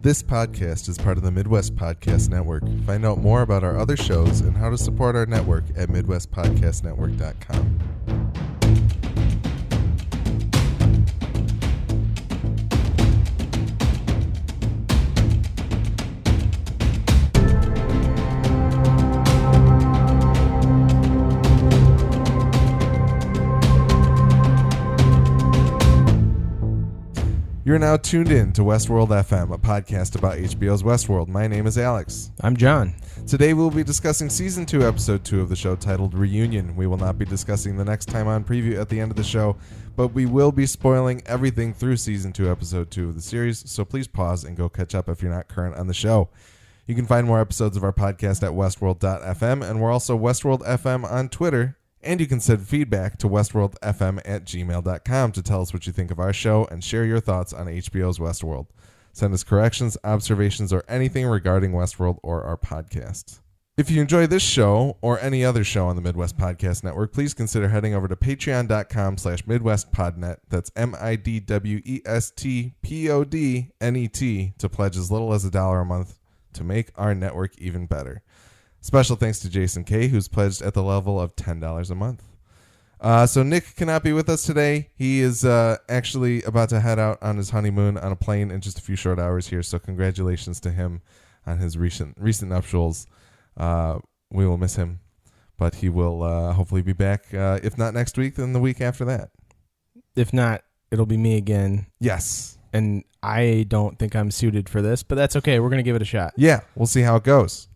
This podcast is part of the Midwest Podcast Network. Find out more about our other shows and how to support our network at MidwestPodcastNetwork.com. You're now tuned in to Westworld FM, a podcast about HBO's Westworld. My name is Alex. I'm John. Today we'll be discussing Season 2, Episode 2 of the show titled Reunion. We will not be discussing the next time on preview at the end of the show, but we will be spoiling everything through Season 2, Episode 2 of the series, so please pause and go catch up if you're not current on the show. You can find more episodes of our podcast at westworld.fm, and we're also Westworld FM on Twitter. And you can send feedback to westworldfm@gmail.com to tell us what you think of our show and share your thoughts on HBO's Westworld. Send us corrections, observations, or anything regarding Westworld or our podcast. If you enjoy this show or any other show on the Midwest Podcast Network, please consider heading over to patreon.com/MidwestPodnet. That's MidwestPodnet to pledge as little as $1 a month to make our network even better. Special thanks to Jason K., who's pledged at the level of $10 a month. So Nick cannot be with us today. He is actually about to head out on his honeymoon on a plane in just a few short hours here. So congratulations to him on his recent nuptials. We will miss him, but he will hopefully be back. If not next week, then the week after that. If not, it'll be me again. Yes. And I don't think I'm suited for this, but that's okay. We're going to give it a shot. Yeah, we'll see how it goes.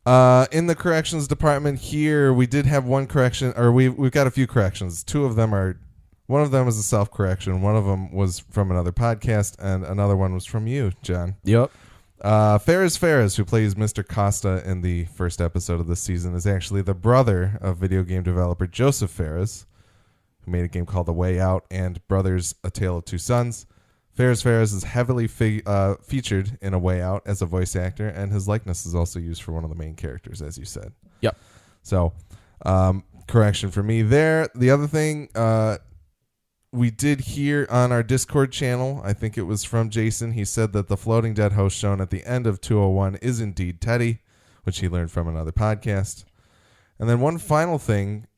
In the corrections department here, we did have one correction, or we've got a few corrections. One of them is a self-correction. One of them was from another podcast, and another one was from you, John. Yep. Ferris, who plays Mr. Costa in the first episode of this season, is actually the brother of video game developer Joseph Ferris, who made a game called The Way Out and Brothers: A Tale of Two Sons. Ferris is heavily featured in A Way Out as a voice actor, and his likeness is also used for one of the main characters, as you said. Yep. So, correction for me there. The other thing we did hear on our Discord channel, I think it was from Jason, he said that the floating dead host shown at the end of 201 is indeed Teddy, which he learned from another podcast. And then one final thing,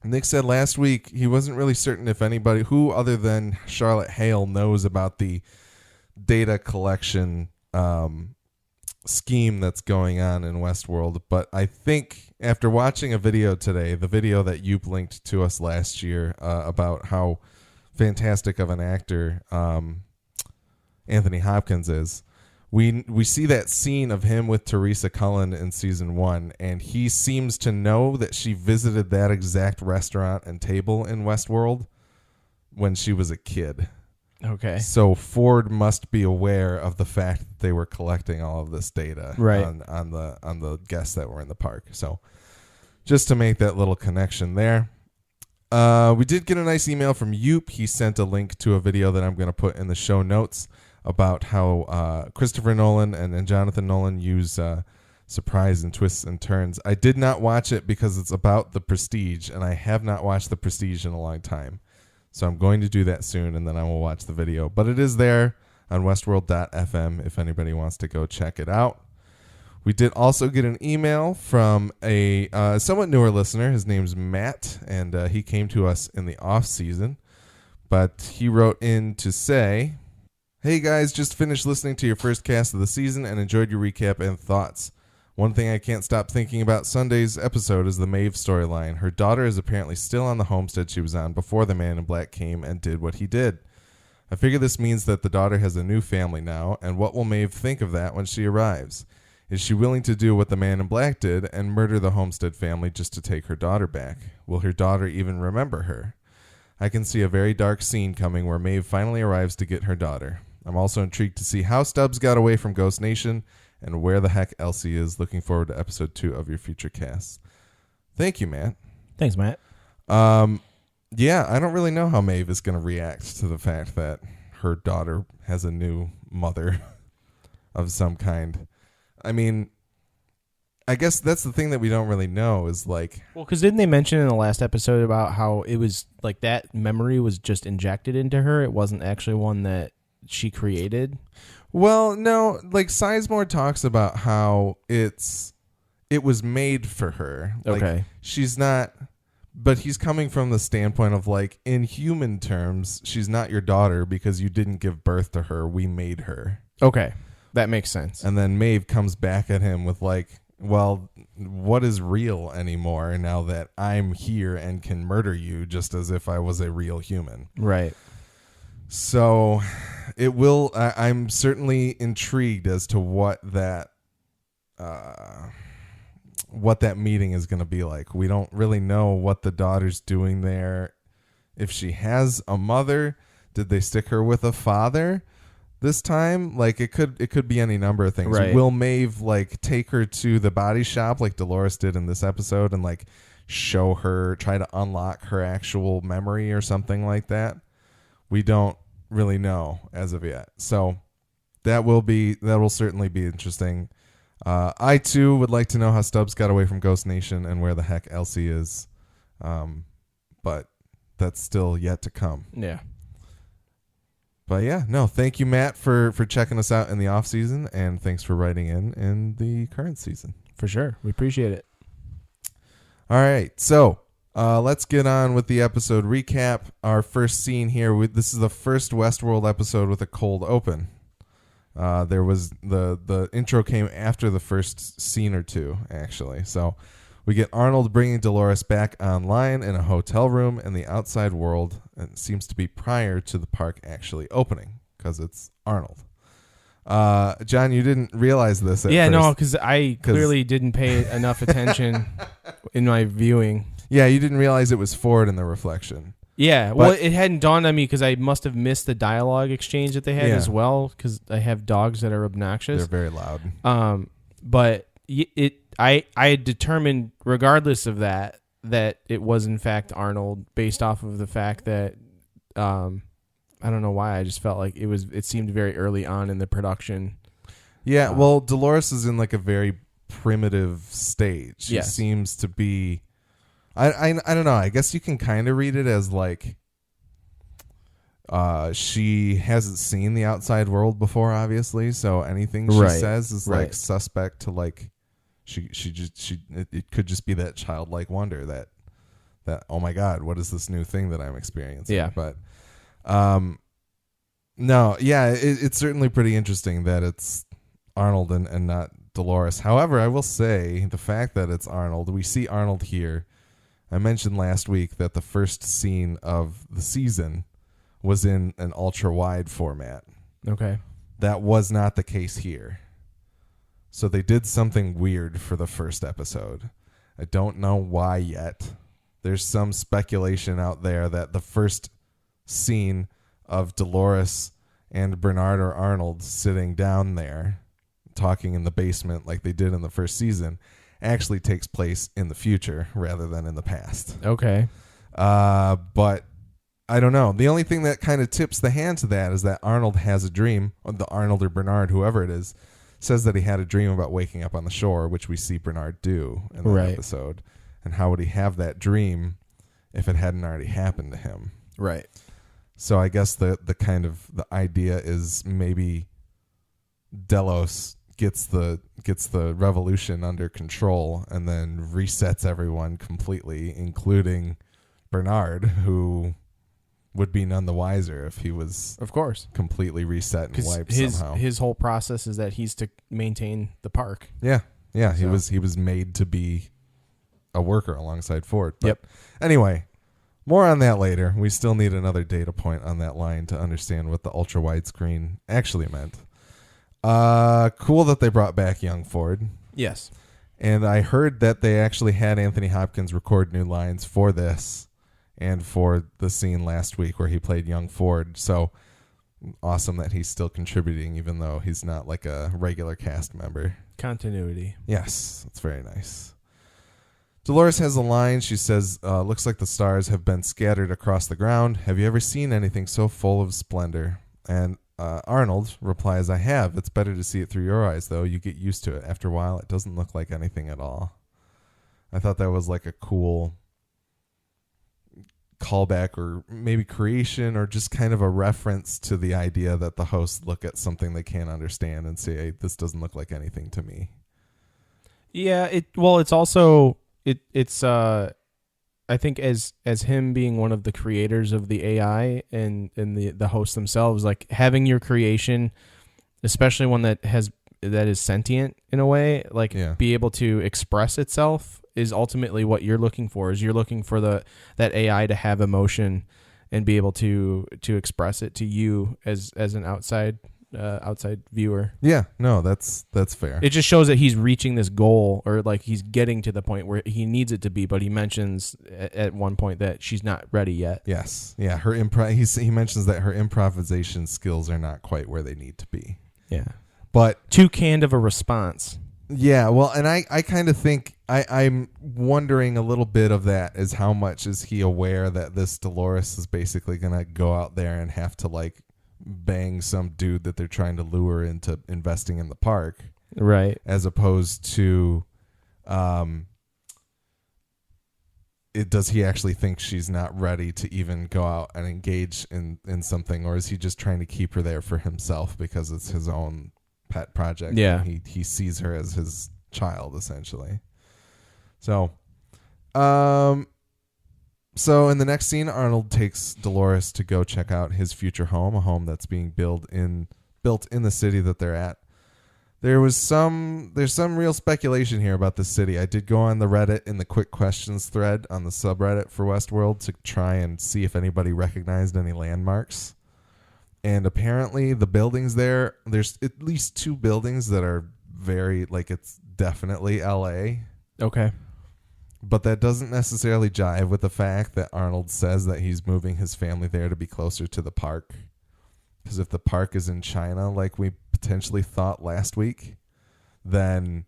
Nick said last week he wasn't really certain if anybody who other than Charlotte Hale knows about the data collection scheme that's going on in Westworld. But I think after watching a video today, the video that you linked to us last year about how fantastic of an actor Anthony Hopkins is, we see that scene of him with Teresa Cullen in season 1, and he seems to know that she visited that exact restaurant and table in Westworld when she was a kid. Okay. So Ford must be aware of the fact that they were collecting all of this data on the guests that were in the park. So just to make that little connection there. We did get a nice email from Yoop. He sent a link to a video that I'm going to put in the show notes about how Christopher Nolan and Jonathan Nolan use surprise and twists and turns. I did not watch it because it's about The Prestige, and I have not watched The Prestige in a long time. So I'm going to do that soon, and then I will watch the video. But it is there on westworld.fm if anybody wants to go check it out. We did also get an email from a somewhat newer listener. His name's Matt, and he came to us in the off-season. But he wrote in to say, "Hey guys, just finished listening to your first cast of the season and enjoyed your recap and thoughts. One thing I can't stop thinking about Sunday's episode is the Maeve storyline. Her daughter is apparently still on the homestead she was on before the Man in Black came and did what he did. I figure this means that the daughter has a new family now, and what will Maeve think of that when she arrives? Is she willing to do what the Man in Black did and murder the homestead family just to take her daughter back? Will her daughter even remember her? I can see a very dark scene coming where Maeve finally arrives to get her daughter. I'm also intrigued to see how Stubbs got away from Ghost Nation and where the heck Elsie is. Looking forward to episode 2 of your future casts." Thank you, Matt. Thanks, Matt. Yeah, I don't really know how Maeve is going to react to the fact that her daughter has a new mother of some kind. I mean, I guess that's the thing that we don't really know is like... Well, because didn't they mention in the last episode about how it was like that memory was just injected into her? It wasn't actually one that she created. Well, no, like Sizemore talks about how it was made for her. Okay. Like, she's not, but he's coming from the standpoint of like, in human terms, she's not your daughter because you didn't give birth to her. We made her. Okay. That makes sense. And then Maeve comes back at him with like, well, what is real anymore now that I'm here and can murder you just as if I was a real human? Right. So it will. I'm certainly intrigued as to what that meeting is going to be like. We don't really know what the daughter's doing there. If she has a mother, did they stick her with a father this time? Like it could be any number of things. Right. Will Maeve like take her to the body shop like Dolores did in this episode and like show her, try to unlock her actual memory or something like that? We don't really know as of yet. So that will certainly be interesting. I too would like to know how Stubbs got away from Ghost Nation and where the heck Elsie is. But that's still yet to come. Yeah. But yeah, no, thank you, Matt, for checking us out in the off season, and thanks for writing in the current season. For sure. We appreciate it. All right. So let's get on with the episode recap. Our first scene here. This is the first Westworld episode with a cold open. There was the intro came after the first scene or two, actually. So we get Arnold bringing Dolores back online in a hotel room in the outside world, and it seems to be prior to the park actually opening because it's Arnold. John, you didn't realize this at first. No, because I clearly didn't pay enough attention in my viewing. Yeah, you didn't realize it was Ford in the reflection. Yeah, well, it hadn't dawned on me because I must have missed the dialogue exchange that they had as well because I have dogs that are obnoxious. They're very loud. But I had determined, regardless of that it was in fact Arnold, based off of the fact that I don't know why I just felt like it seemed very early on in the production. Yeah, well, Dolores is in like a very primitive stage. She Yes. seems to be. I don't know. I guess you can kind of read it as like she hasn't seen the outside world before, obviously. So anything she says is like suspect to like it could just be that childlike wonder that oh my God, what is this new thing that I'm experiencing? Yeah. But no, yeah, it's certainly pretty interesting that it's Arnold and not Dolores. However, I will say the fact that it's Arnold, we see Arnold here. I mentioned last week that the first scene of the season was in an ultra-wide format. Okay. That was not the case here. So they did something weird for the first episode. I don't know why yet. There's some speculation out there that the first scene of Dolores and Bernard or Arnold sitting down there talking in the basement like they did in the first season actually takes place in the future rather than in the past. Okay. But I don't know. The only thing that kind of tips the hand to that is that Arnold has a dream. The Arnold or Bernard, whoever it is, says that he had a dream about waking up on the shore, which we see Bernard do in that episode. And how would he have that dream if it hadn't already happened to him? Right. So I guess the kind of the idea is maybe Delos gets the revolution under control and then resets everyone completely, including Bernard, who would be none the wiser if he was, of course, completely reset and wiped somehow. His whole process is that he's to maintain the park. Yeah. So. He was made to be a worker alongside Ford. But yep. Anyway, more on that later. We still need another data point on that line to understand what the ultra widescreen actually meant. Cool that they brought back young Ford. Yes. And I heard that they actually had Anthony Hopkins record new lines for this and for the scene last week where he played young Ford. So awesome that he's still contributing even though he's not like a regular cast member. Continuity. Yes, that's very nice. Dolores has a line. She says, looks like the stars have been scattered across the ground. Have you ever seen anything so full of splendor? And Arnold replies, I have. It's better to see it through your eyes, though. You get used to it. After a while, it doesn't look like anything at all. I thought that was like a cool callback or maybe creation or just kind of a reference to the idea that the hosts look at something they can't understand and say, hey, this doesn't look like anything to me. Yeah, it's also it's I think as him being one of the creators of the AI and the hosts themselves, like having your creation, especially one that is sentient in a way, like be able to express itself is ultimately what you're looking for. Is you're looking for that AI to have emotion and be able to express it to you as an outside viewer. Yeah, no, that's fair. It just shows that he's reaching this goal, or like he's getting to the point where he needs it to be. But he mentions at one point that she's not ready yet. Yes, yeah. Her he mentions that her improvisation skills are not quite where they need to be. Yeah, but too canned of a response. Yeah, well, and I kind of think I'm wondering a little bit of that is how much is he aware that this Dolores is basically gonna go out there and have to like bang some dude that they're trying to lure into investing in the park, right? As opposed to, does he actually think she's not ready to even go out and engage in something, or is he just trying to keep her there for himself because it's his own pet project? Yeah, he sees her as his child essentially. So in the next scene, Arnold takes Dolores to go check out his future home, a home that's being built in the city that they're at. There's some real speculation here about the city. I did go on the Reddit in the quick questions thread on the subreddit for Westworld to try and see if anybody recognized any landmarks. And apparently the buildings there's at least 2 buildings that are very, like, it's definitely LA. Okay. But that doesn't necessarily jive with the fact that Arnold says that he's moving his family there to be closer to the park. Because if the park is in China, like we potentially thought last week, then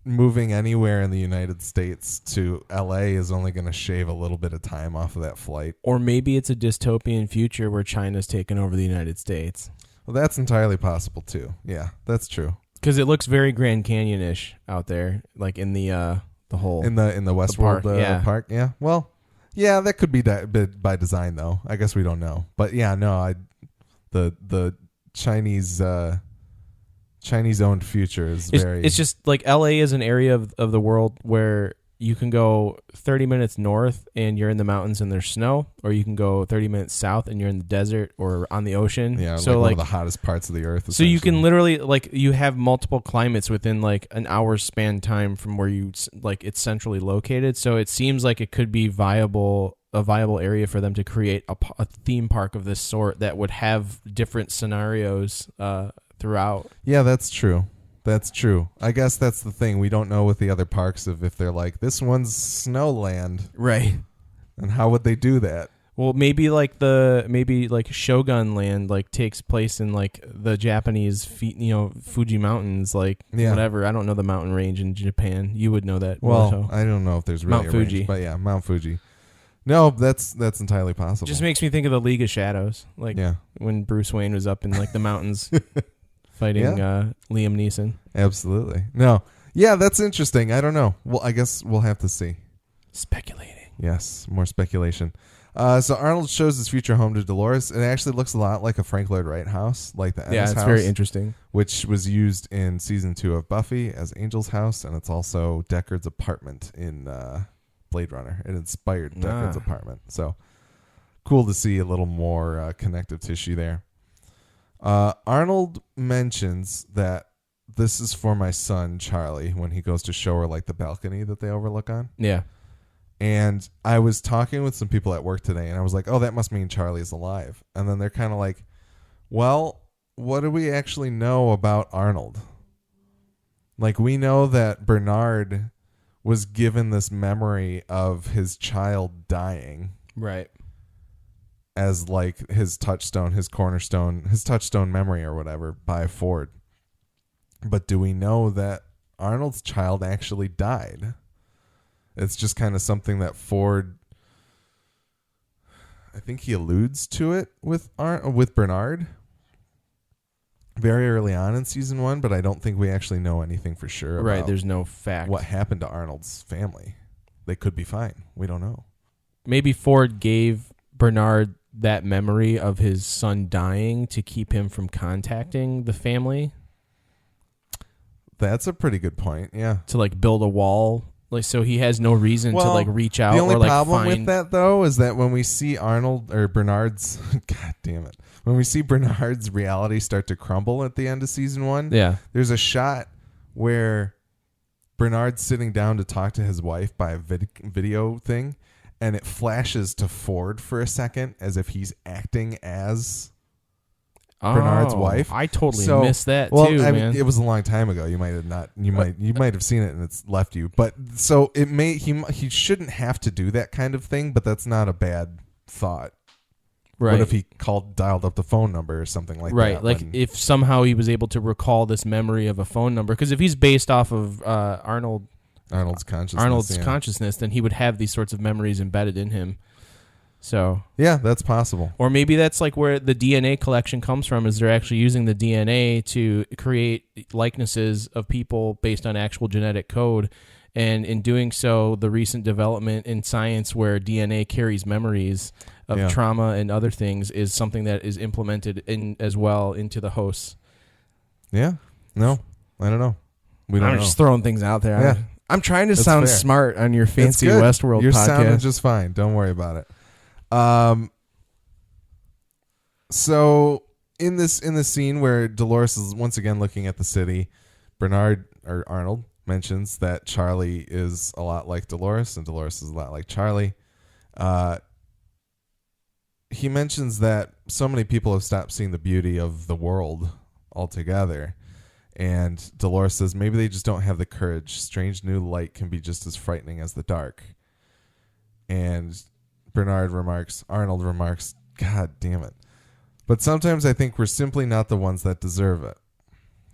moving anywhere in the United States to LA is only going to shave a little bit of time off of that flight. Or maybe it's a dystopian future where China's taken over the United States. Well, that's entirely possible too. Yeah, that's true. Because it looks very Grand Canyon-ish out there, like in the whole in the Westworld park. Yeah. Well, yeah, that could be by design though. I guess we don't know. But yeah, no, the Chinese owned future is very. It's just like LA is an area of the world where you can go 30 minutes north and you're in the mountains and there's snow, or you can go 30 minutes south and you're in the desert or on the ocean. Yeah, so like one of the hottest parts of the earth. So you can literally, like, you have multiple climates within like an hour's span time from where it's centrally located. So it seems like it could be a viable area for them to create a theme park of this sort that would have different scenarios throughout. Yeah, that's true. That's true. I guess that's the thing. We don't know with the other parks if they're like, this one's Snowland. Right. And how would they do that? Well, maybe Shogun Land like takes place in like the Japanese Fuji Mountains, like whatever. I don't know the mountain range in Japan. You would know that. Well, I don't know if there's really Mount Fuji. Range, but yeah, Mount Fuji. No, that's entirely possible. Just makes me think of the League of Shadows, like when Bruce Wayne was up in like the mountains. Fighting Liam Neeson. Absolutely. No. Yeah, that's interesting. I don't know. Well, I guess we'll have to see. Speculating. Yes, more speculation. So Arnold shows his future home to Dolores. It actually looks a lot like a Frank Lloyd Wright house, like the Ennis house. Yeah, it's very interesting. Which was used in season 2 of Buffy as Angel's house, and it's also Deckard's apartment in Blade Runner. It inspired Deckard's apartment. So cool to see a little more connective tissue there. Arnold mentions that this is for my son, Charlie, when he goes to show her like the balcony that they overlook on. Yeah. And I was talking with some people at work today, and I was like, oh, that must mean Charlie's alive. And then they're kind of like, well, what do we actually know about Arnold? Like, we know that Bernard was given this memory of his child dying. Right. As like his touchstone, his cornerstone, his touchstone memory or whatever by Ford. But do we know that Arnold's child actually died? It's just kind of something that Ford, I think he alludes to it with Bernard very early on in season 1, but I don't think we actually know anything for sure about there's no fact what happened to Arnold's family. They could be fine. We don't know. maybe Ford gave Bernard that memory of his son dying to keep him from contacting the family. That's a pretty good point. Yeah. To like build a wall, like so he has no reason to like reach out. The only or like problem find... with that though is that when we see Arnold or Bernard's, God damn it, when we see Bernard's reality start to crumble at the end of season 1, there's a shot where Bernard's sitting down to talk to his wife by a video thing, and it flashes to Ford for a second as if he's acting as Bernard's wife. I totally missed that too, I man. mean, it was a long time ago. You might have not. You might have seen it and it's left you. But so it may he shouldn't have to do that kind of thing. But that's not a bad thought. Right. What if he dialed up the phone number or something like that? Right. Like if somehow he was able to recall this memory of a phone number, because if he's based off of Arnold's consciousness, then he would have these sorts of memories embedded in him. So yeah, that's possible. Or maybe that's like where the DNA collection comes from, is they're actually using the DNA to create likenesses of people based on actual genetic code. And in doing so, the recent development in science where DNA carries memories of trauma and other things is something that is implemented in as well into the hosts. Yeah. No, I don't know. I'm just throwing things out there. Yeah. I'm trying to sound smart on your fancy Westworld You're podcast. You're sounding just fine. Don't worry about it. So in this scene where Dolores is once again looking at the city, Arnold mentions that Charlie is a lot like Dolores and Dolores is a lot like Charlie. He mentions that so many people have stopped seeing the beauty of the world altogether. And Dolores says maybe they just don't have the courage. Strange new light can be just as frightening as the dark. And Arnold remarks, God damn it. But sometimes I think we're simply not the ones that deserve it.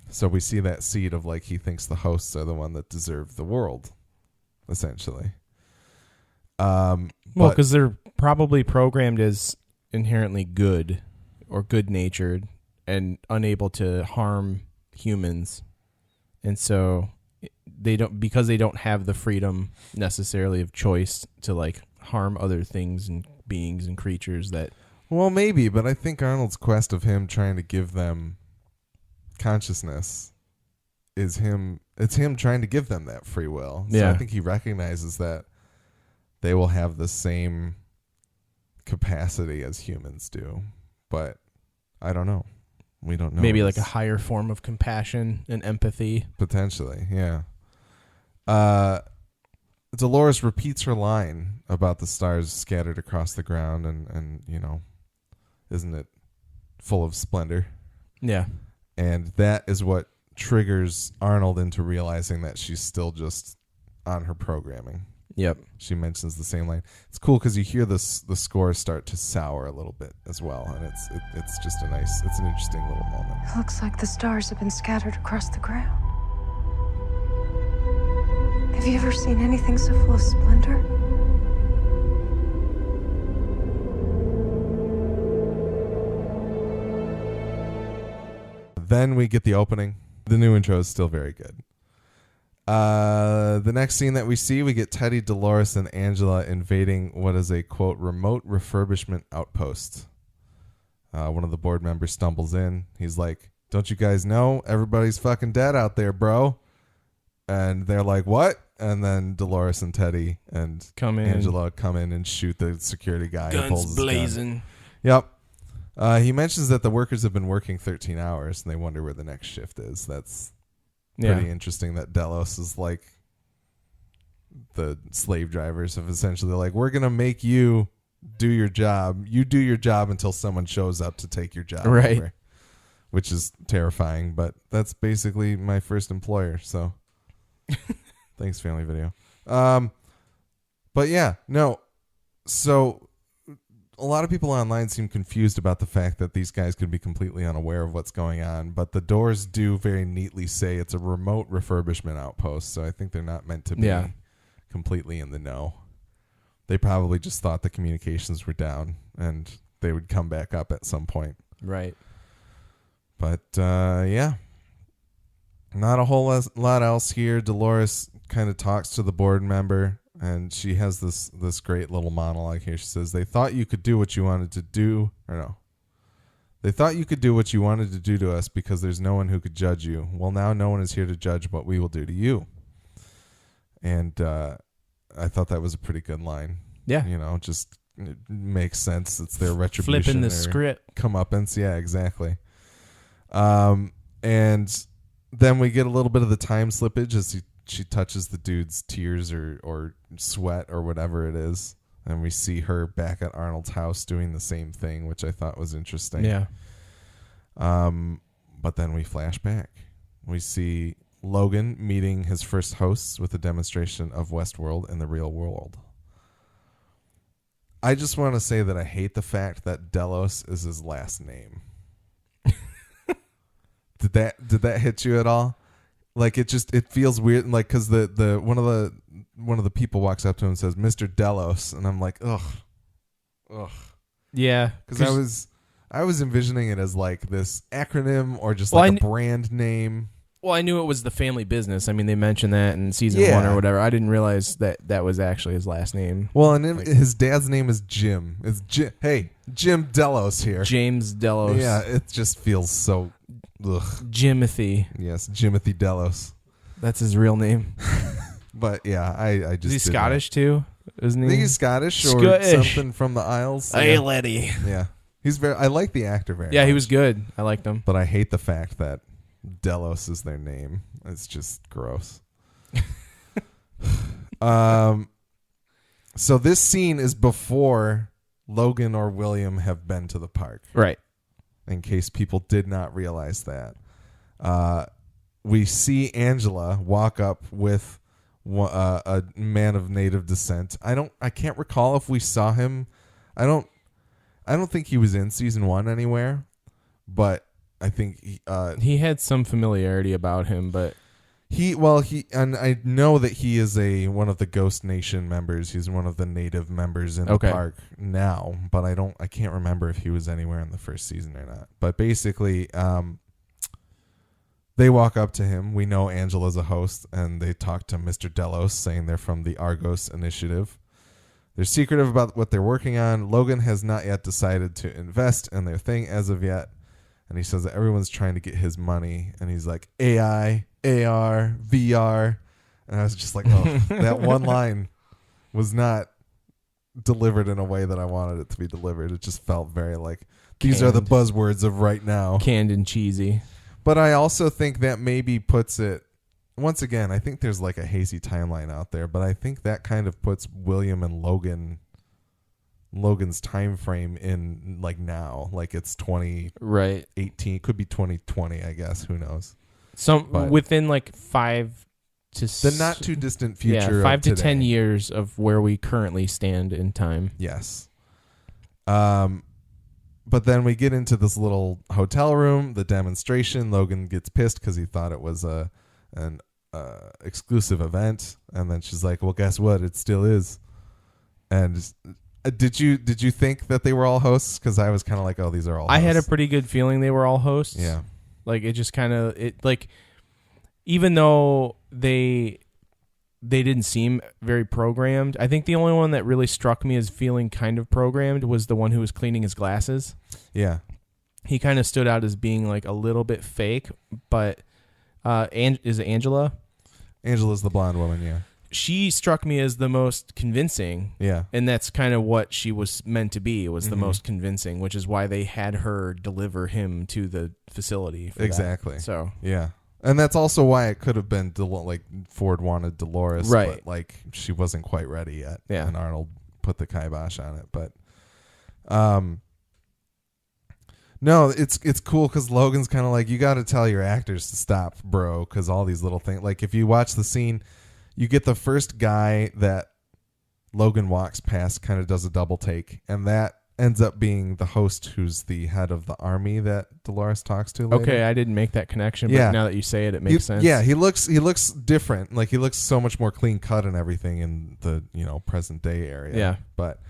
So we see that seed of like he thinks the hosts are the one that deserve the world, essentially. Because they're probably programmed as inherently good or good-natured and unable to harm humans. And so they don't have the freedom necessarily of choice to like harm other things and beings and creatures that... Well, maybe, but I think Arnold's quest of him trying to give them consciousness is him. It's him trying to give them that free will. So I think he recognizes that they will have the same capacity as humans do, but I don't know. We don't know. Maybe like a higher form of compassion and empathy. Potentially, yeah. Dolores repeats her line about the stars scattered across the ground and you know, isn't it full of splendor? Yeah. And that is what triggers Arnold into realizing that she's still just on her programming. Yep. She mentions the same line. It's cool because you hear the score start to sour a little bit as well, and it's just an interesting little moment. It looks like the stars have been scattered across the ground. Have you ever seen anything so full of splendor? Then we get the opening. The new intro is still very good. The next scene that we see, we get Teddy, Dolores, and Angela invading what is a, quote, remote refurbishment outpost. One of the board members stumbles in. He's like, don't you guys know? Everybody's fucking dead out there, bro. And they're like, what? And then Dolores and Teddy and Angela come in and shoot the security guy. Guns blazing. Yep. He mentions that the workers have been working 13 hours and they wonder where the next shift is. That's pretty interesting that Delos is like the slave drivers have essentially like, we're going to make you do your job. You do your job until someone shows up to take your job. Right. Over, which is terrifying, but that's basically my first employer. So thanks, Family Video. But yeah, no. So a lot of people online seem confused about the fact that these guys could be completely unaware of what's going on, but the doors do very neatly say it's a remote refurbishment outpost, so I think they're not meant to be completely in the know. They probably just thought the communications were down and they would come back up at some point. Right. But, yeah. Not a whole lot else here. Dolores kind of talks to the board member and she has this great little monologue here. She says, "They thought you could do what you wanted to do, or no. They thought you could do what you wanted to do to us because there's no one who could judge you. Well, now no one is here to judge what we will do to you." And I thought that was a pretty good line. Yeah. Just it makes sense. It's their retribution. Flipping the script. Comeuppance. Yeah, exactly. And then we get a little bit of the time slippage as she touches the dude's tears or sweat or whatever it is. And we see her back at Arnold's house doing the same thing, which I thought was interesting. Yeah. But then we flash back. We see Logan meeting his first hosts with a demonstration of Westworld in the real world. I just want to say that I hate the fact that Delos is his last name. Did that hit you at all? Like it feels weird, like because the one of the people walks up to him and says, "Mr. Delos," and I'm like, ugh. Yeah, because I was envisioning it as like this acronym or just a brand name. Well, I knew it was the family business. I mean, they mentioned that in season 1 or whatever. I didn't realize that was actually his last name. Well, and his dad's name is Jim. It's Jim Delos here. James Delos. Yeah, it just feels so. Ugh. Jimothy. Yes, Jimothy Delos. That's his real name. But yeah, I just. Is he Scottish too? Isn't he? I think he's Scottish or something from the Isles. Hey, Letty. Yeah, he's very. I like the actor very. Yeah, much. he was good. I liked him. But I hate the fact that Delos is their name. It's just gross. So this scene is before Logan or William have been to the park. Right. In case people did not realize that. We see Angela walk up with a man of native descent. I can't recall if we saw him. I don't think he was in season 1 anywhere, but I think he had some familiarity about him, but and I know that he is one of the Ghost Nation members. He's one of the native members in the park now, but I can't remember if he was anywhere in the first season or not. But basically, they walk up to him. We know Angela's a host, and they talk to Mr. Delos, saying they're from the Argos Initiative. They're secretive about what they're working on. Logan has not yet decided to invest in their thing as of yet. And he says that everyone's trying to get his money. And he's like, AI, AR, VR. And I was just like, oh, that one line was not delivered in a way that I wanted it to be delivered. It just felt very like, these are the buzzwords of right now. Canned and cheesy. But I also think that maybe puts it, once again, I think there's like a hazy timeline out there. But I think that kind of puts William and Logan's time frame in like now, like it's 2018, could be 2020, I guess, who knows. Within like 5 to the not too distant future, 5 to 10 years of where we currently stand in time. Yes. But then we get into this little hotel room, the demonstration. Logan gets pissed because he thought it was an exclusive event, and then she's like, well, guess what, it still is. And did you think that they were all hosts? Because I was kind of like, oh, these are all hosts. I had a pretty good feeling they were all hosts. Yeah. Like, it just kind of, even though they didn't seem very programmed, I think the only one that really struck me as feeling kind of programmed was the one who was cleaning his glasses. Yeah. He kind of stood out as being like a little bit fake, but is it Angela? Angela's the blonde woman, yeah. She struck me as the most convincing. Yeah. And that's kind of what she was meant to be, was the most convincing, which is why they had her deliver him to the facility. Exactly. So, yeah. And that's also why it could have been like Ford wanted Dolores, right? But like she wasn't quite ready yet. Yeah. And Arnold put the kibosh on it, but no, it's cool because Logan's kind of like, you got to tell your actors to stop, bro, because all these little things. Like if you watch the scene, you get the first guy that Logan walks past, kind of does a double take, and that ends up being the host who's the head of the army that Dolores talks to later. Okay, I didn't make that connection, but now that you say it, it makes sense. Yeah, he looks different. Like he looks so much more clean cut and everything in the, present day area. Yeah. But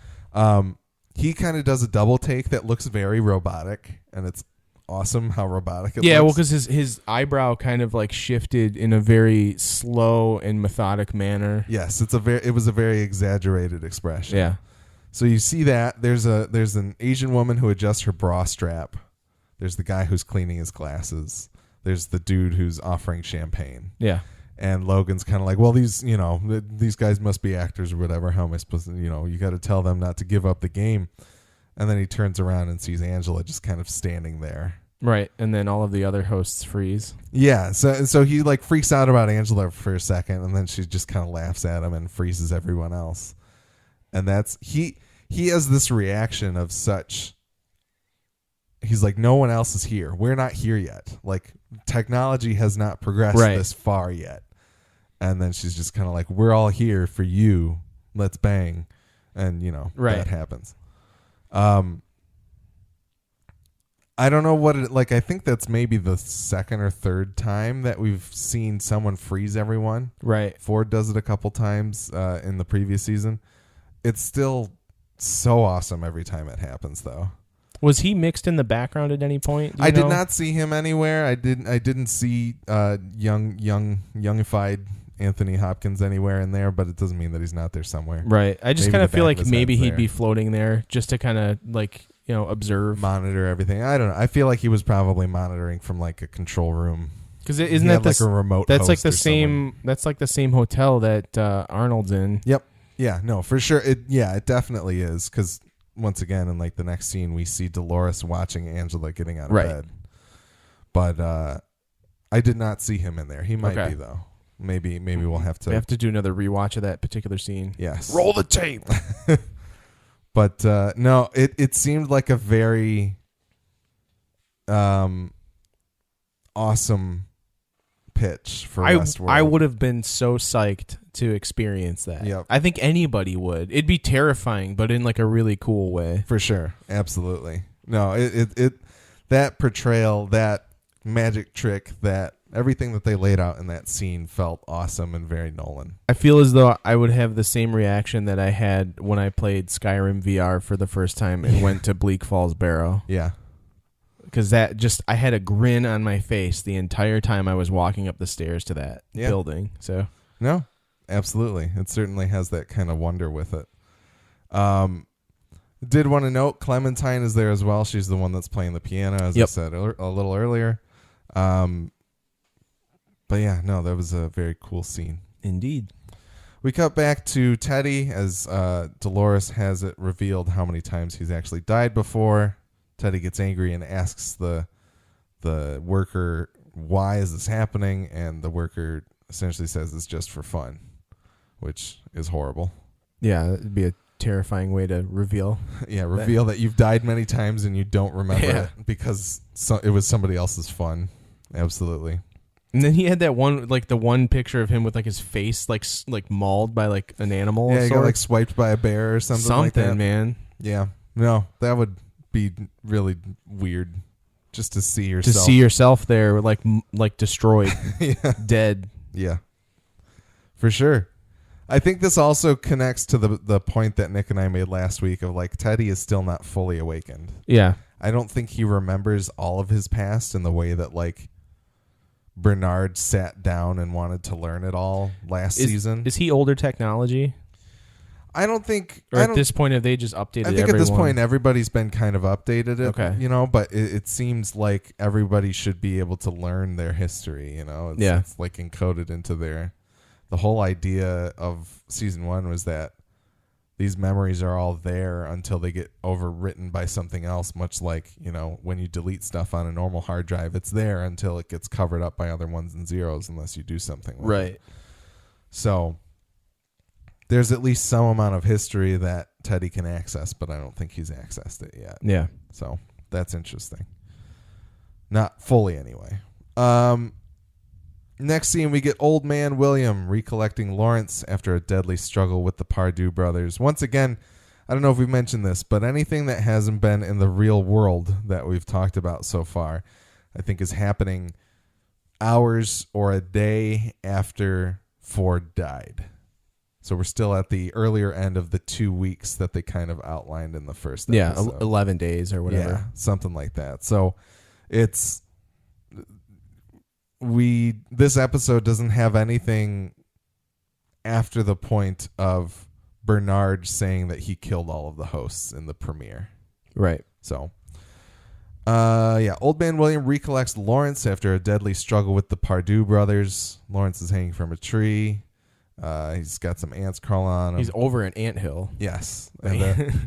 he kind of does a double take that looks very robotic, and it's awesome how robotic it looks. looks. Well, because his eyebrow kind of like shifted in a very slow and methodic manner. Yes, it was a very exaggerated expression. Yeah. So you see that there's an Asian woman who adjusts her bra strap. There's the guy who's cleaning his glasses. There's the dude who's offering champagne. Yeah. And Logan's kind of like, well, these guys must be actors or whatever. How am I supposed to, you got to tell them not to give up the game. And then he turns around and sees Angela just kind of standing there. Right. And then all of the other hosts freeze. Yeah. So he like freaks out about Angela for a second, and then she just kind of laughs at him and freezes everyone else. And that's he has this reaction of such. He's like, no one else is here. We're not here yet. Like, technology has not progressed this far yet. And then she's just kind of like, we're all here for you. Let's bang. And, that happens. I don't know what I think that's maybe the second or third time that we've seen someone freeze everyone. Right. Ford does it a couple times in the previous season. It's still so awesome every time it happens, though. Was he mixed in the background at any point? I did not see him anywhere. I didn't see youngified Anthony Hopkins anywhere in there, but it doesn't mean that he's not there somewhere. Right. I just kind of feel like maybe he'd be floating there just to kind of like, observe, monitor everything. I don't know. I feel like he was probably monitoring from like a control room. Because isn't that like a remote? That's like the same. Someone. That's like the same hotel that Arnold's in. Yep. Yeah. No, for sure. It definitely is. Because once again, in like the next scene, we see Dolores watching Angela getting out of bed. But I did not see him in there. He might be though. Maybe we'll have to. We have to do another rewatch of that particular scene. Yes. Roll the tape. But no, it seemed like a very awesome pitch for Westworld. I would have been so psyched to experience that. Yep. I think anybody would. It'd be terrifying, but in like a really cool way. For sure. Absolutely. No, it that portrayal, that magic trick, that everything that they laid out in that scene felt awesome and very Nolan. I feel as though I would have the same reaction that I had when I played Skyrim VR for the first time and went to Bleak Falls Barrow. Yeah. Because I had a grin on my face the entire time I was walking up the stairs to that building. So no, absolutely. It certainly has that kind of wonder with it. Did want to note Clementine is there as well. She's the one that's playing the piano, as I said a little earlier. But yeah, no, that was a very cool scene. Indeed. We cut back to Teddy as Dolores has it revealed how many times he's actually died before. Teddy gets angry and asks the worker, why is this happening? And the worker essentially says it's just for fun, which is horrible. Yeah, it'd be a terrifying way to reveal. Yeah, reveal that you've died many times and you don't remember it because it was somebody else's fun. Absolutely. And then he had that one, like the one picture of him with like his face like mauled by like an animal. Yeah, he got like swiped by a bear or something like that. Man. Yeah. No, that would be really weird just to see yourself. To see yourself there like destroyed, dead. Yeah. For sure. I think this also connects to the point that Nick and I made last week of like Teddy is still not fully awakened. Yeah. I don't think he remembers all of his past in the way that like Bernard sat down and wanted to learn it all last season. Is he older technology? I don't think... Or at this point, have they just updated everyone? I think at this point, everybody's been kind of updated. Okay. But it seems like everybody should be able to learn their history, It's like encoded into their... The whole idea of season 1 was that these memories are all there until they get overwritten by something else, much like, when you delete stuff on a normal hard drive, it's there until it gets covered up by other ones and zeros unless you do something with it. So there's at least some amount of history that Teddy can access, but I don't think he's accessed it yet. Yeah. So that's interesting. Not fully anyway. Next scene, we get old man William recollecting Lawrence after a deadly struggle with the Pardue brothers. Once again, I don't know if we've mentioned this, but anything that hasn't been in the real world that we've talked about so far, I think is happening hours or a day after Ford died. So we're still at the earlier end of the 2 weeks that they kind of outlined in the first episode. 11 days or whatever. Yeah, something like that. So this episode doesn't have anything after the point of Bernard saying that he killed all of the hosts in the premiere. Right. So, Old Man William recollects Lawrence after a deadly struggle with the Pardue brothers. Lawrence is hanging from a tree. He's got some ants crawling on him. He's over an anthill. Yes. And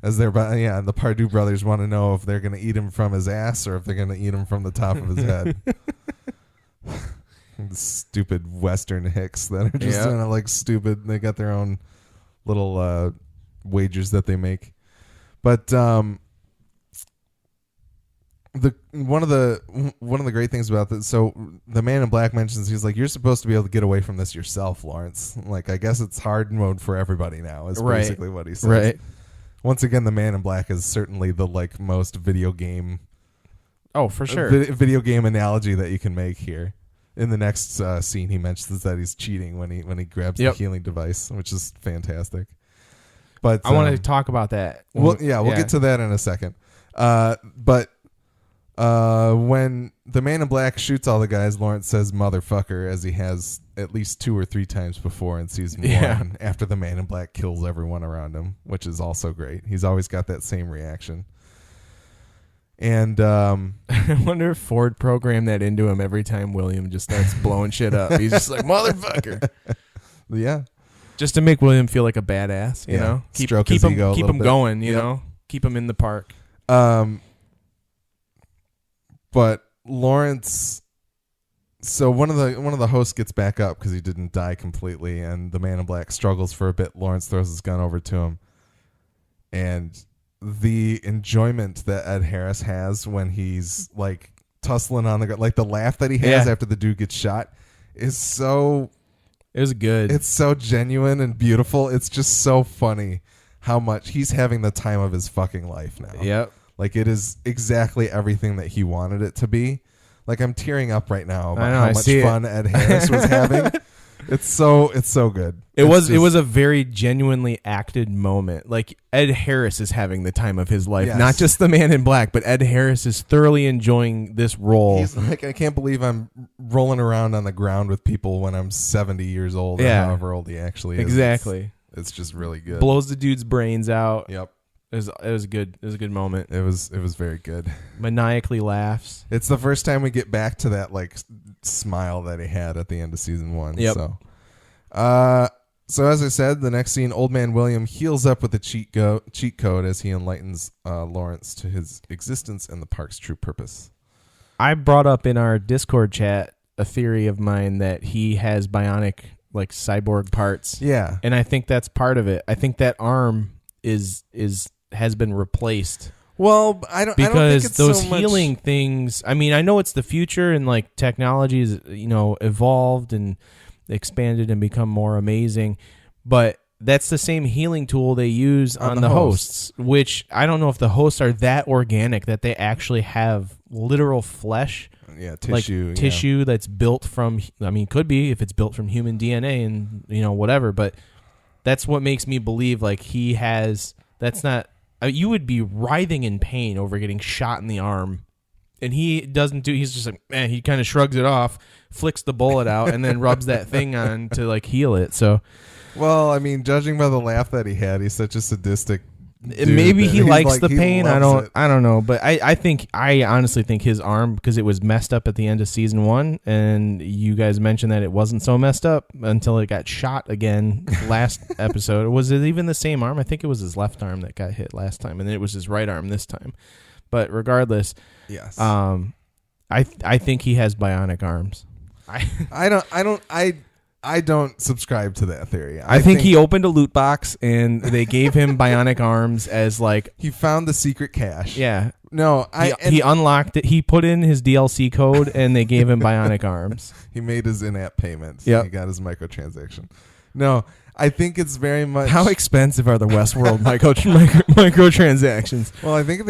the Pardue brothers want to know if they're going to eat him from his ass or if they're going to eat him from the top of his head. Stupid Western hicks that are just kind of like stupid. They got their own little wagers that they make. But one of the great things about this, so the Man in Black mentions, he's like, you're supposed to be able to get away from this yourself, Lawrence. Like, I guess it's hard mode for everybody now, is basically what he says. Right. Once again, the Man in Black is certainly the like most video game. Oh, for sure. Video game analogy that you can make here. In the next scene, he mentions that he's cheating when he grabs the healing device, which is fantastic. But I want to talk about that. We'll get to that in a second. But when the Man in Black shoots all the guys, Lawrence says "motherfucker" as he has at least 2 or 3 times before in season 1. After the Man in Black kills everyone around him, which is also great. He's always got that same reaction. And I wonder if Ford programmed that into him every time William just starts blowing shit up. He's just like, motherfucker. Yeah. Just to make William feel like a badass, you know? Keep him going, you know? Keep him in the park. But Lawrence, so one of the hosts gets back up because he didn't die completely, and the Man in Black struggles for a bit. Lawrence throws his gun over to him, and the enjoyment that Ed Harris has when he's like tussling on the ground, like the laugh that he has after the dude gets shot, is so. It was good. It's so genuine and beautiful. It's just so funny how much he's having the time of his fucking life now. Yep. Like, it is exactly everything that he wanted it to be. Like, I'm tearing up right now about how much fun Ed Harris was having. It's so good. It was a very genuinely acted moment. Like, Ed Harris is having the time of his life, not just the Man in Black, but Ed Harris is thoroughly enjoying this role. He's like, I can't believe I'm rolling around on the ground with people when I'm 70 years old, or however old he actually is. Exactly. It's just really good. Blows the dude's brains out. Yep. It was good. It was a good moment. It was very good. Maniacally laughs. It's the first time we get back to that like smile that he had at the end of season 1. Yep. So as I said, the next scene, Old Man William heals up with a cheat code as he enlightens Lawrence to his existence and the park's true purpose. I brought up in our Discord chat a theory of mine that he has bionic like cyborg parts. Yeah. And I think that's part of it. I think that arm has been replaced. Well, I don't think it's those so healing much. things. I mean, I know it's the future and like technology is, evolved and expanded and become more amazing, but that's the same healing tool they use on the hosts, which I don't know if the hosts are that organic that they actually have literal flesh. Yeah, tissue. Like tissue that's built from, I mean, could be if it's built from human DNA and, whatever, but that's what makes me believe like he has, that's not, you would be writhing in pain over getting shot in the arm. And he doesn't do, he's just like, man, he kind of shrugs it off, flicks the bullet out, and then rubs that thing on to like heal it. So, well, I mean, judging by the laugh that he had, he's such a sadistic dude. Maybe he likes the pain. I don't know. But I honestly think his arm, because it was messed up at the end of season 1, and you guys mentioned that it wasn't so messed up until it got shot again last episode. Was it even the same arm? I think it was his left arm that got hit last time, and then it was his right arm this time. But regardless, yes. I think he has bionic arms. I don't subscribe to that theory. I think he opened a loot box and they gave him bionic arms as like he found the secret cache. Yeah. No, he unlocked it. He put in his DLC code and they gave him bionic arms. He made his in-app payments. Yep. He got his microtransaction. No, I think it's very much. How expensive are the Westworld microtransactions? Well, I think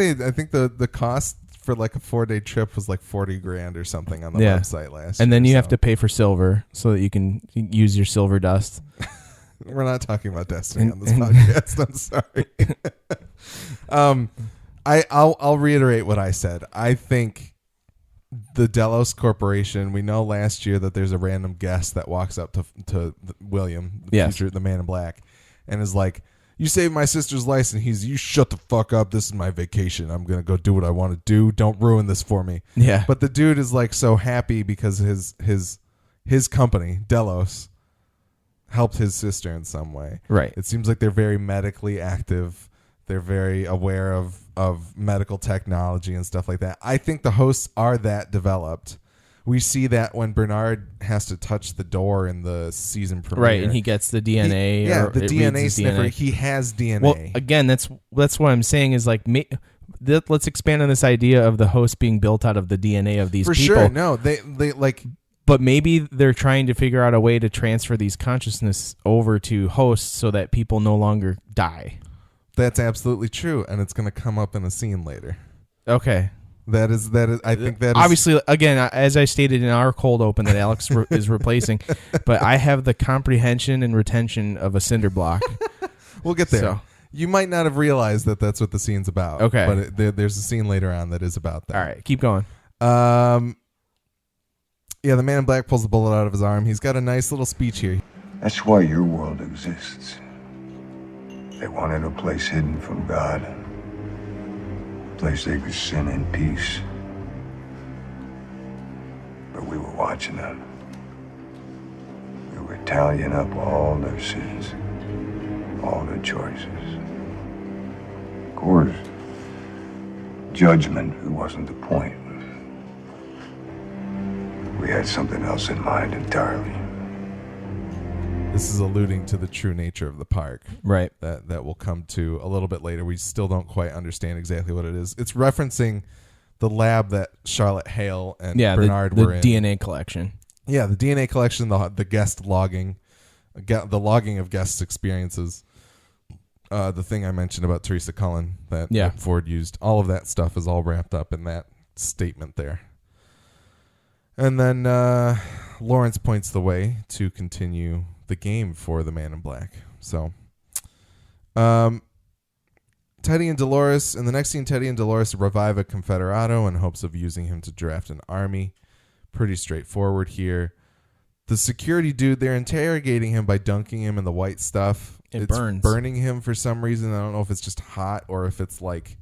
the cost for like a 4-day trip was like $40,000 or something on the website last year. And then you have to pay for silver so that you can use your silver dust. We're not talking about Destiny on this podcast. I'm sorry. I'll reiterate what I said. I think the Delos Corporation. We know last year that there's a random guest that walks up to William, the Man in Black, and is like, "You saved my sister's life," and you shut the fuck up. This is my vacation. I'm gonna go do what I want to do. Don't ruin this for me. Yeah. But the dude is like so happy because his company Delos helped his sister in some way. Right. It seems like they're very medically active. They're very aware of medical technology and stuff like that. I think the hosts are that developed. We see that when Bernard has to touch the door in the season premiere. Right, and he gets the DNA. The DNA sniffer. DNA. He has DNA. Well, again, that's what I'm saying is like, let's expand on this idea of the host being built out of the DNA of these people. For sure. No, they like... But maybe they're trying to figure out a way to transfer these consciousness over to hosts so that people no longer die. That's absolutely true, and it's going to come up in a scene later. Okay. That is. I think that is... Obviously, again, as I stated in our cold open that Alex is replacing, but I have the comprehension and retention of a cinder block. We'll get there. So. You might not have realized that that's what the scene's about. Okay. But there's a scene later on that is about that. All right, keep going. Yeah, the Man in Black pulls the bullet out of his arm. He's got a nice little speech here. That's why your world exists. They wanted a place hidden from God. A place they could sin in peace. But we were watching them. We were tallying up all their sins. All their choices. Of course, judgment wasn't the point. We had something else in mind entirely. This is alluding to the true nature of the park. Right. That will come to a little bit later. We still don't quite understand exactly what it is. It's referencing the lab that Charlotte Hale and Bernard were in. The DNA collection. Yeah, the DNA collection, the guest logging, the logging of guests' experiences. The thing I mentioned about Teresa Cullen that Ford used. All of that stuff is all wrapped up in that statement there. And then Lawrence points the way to continue the game for the Man in Black. So, Teddy and Dolores, in the next scene, Teddy and Dolores revive a Confederado in hopes of using him to draft an army. Pretty straightforward here. The security dude, they're interrogating him by dunking him in the white stuff. It's burns. Burning him for some reason. I don't know if it's just hot or if it's like...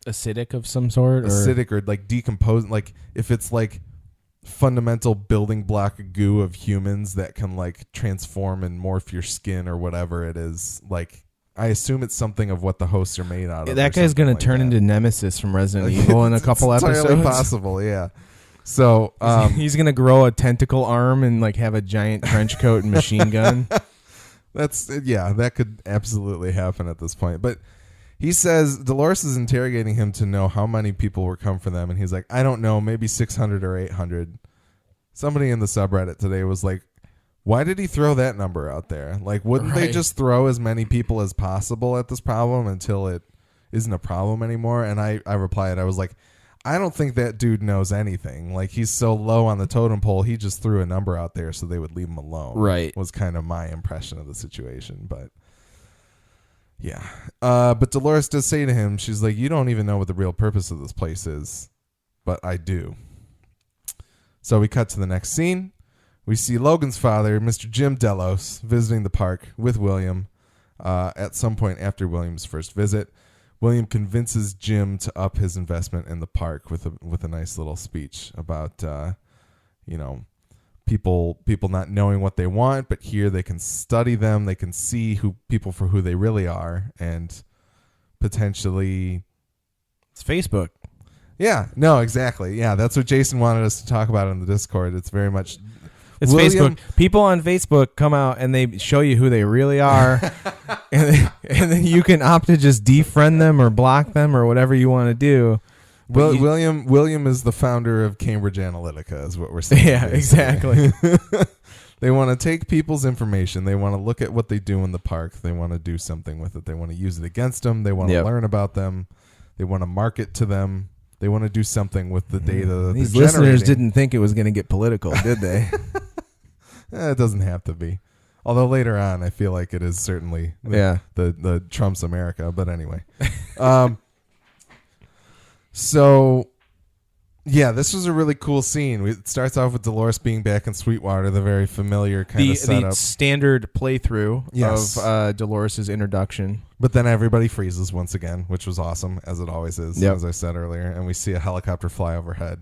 acidic of some sort? Acidic or like decomposing. Like if it's like... fundamental building block goo of humans that can like transform and morph your skin or whatever it is. Like I assume it's something of what the hosts are made out of. That guy's going to turn into Nemesis from Resident Evil in a couple episodes. It's entirely possible, yeah. So he's going to grow a tentacle arm and like have a giant trench coat and machine gun. That could absolutely happen at this point. But he says Dolores is interrogating him to know how many people will come for them. And he's like, I don't know, maybe 600 or 800. Somebody in the subreddit today was like, why did he throw that number out there? Like, wouldn't they just throw as many people as possible at this problem until it isn't a problem anymore? And I replied, I was like, I don't think that dude knows anything. Like, he's so low on the totem pole, he just threw a number out there so they would leave him alone. Right. Was kind of my impression of the situation. But yeah. But Dolores does say to him, she's like, you don't even know what the real purpose of this place is. But I do. So we cut to the next scene. We see Logan's father, Mr. Jim Delos, visiting the park with William at some point after William's first visit. William convinces Jim to up his investment in the park with a nice little speech about, people not knowing what they want, but here they can study them. They can see people for who they really are, and potentially... It's Facebook. Yeah, no, exactly. Yeah, that's what Jason wanted us to talk about in the Discord. It's very much... It's William, Facebook. People on Facebook come out and they show you who they really are, and then you can opt to just defriend them or block them or whatever you want to do. Well, William is the founder of Cambridge Analytica, is what we're saying. Yeah, exactly. They want to take people's information. They want to look at what they do in the park. They want to do something with it. They want to use it against them. They want to learn about them. They want to market to them. They want to do something with the data that these they're generating. Listeners didn't think it was going to get political, did they? It doesn't have to be. Although later on, I feel like it is certainly the Trump's America. But anyway. So Yeah, this was a really cool scene. It starts off with Dolores being back in Sweetwater, the very familiar kind of setup. The standard playthrough Yes. of Dolores' introduction. But then everybody freezes once again, which was awesome, as it always is, Yep. as I said earlier. And we see a helicopter fly overhead,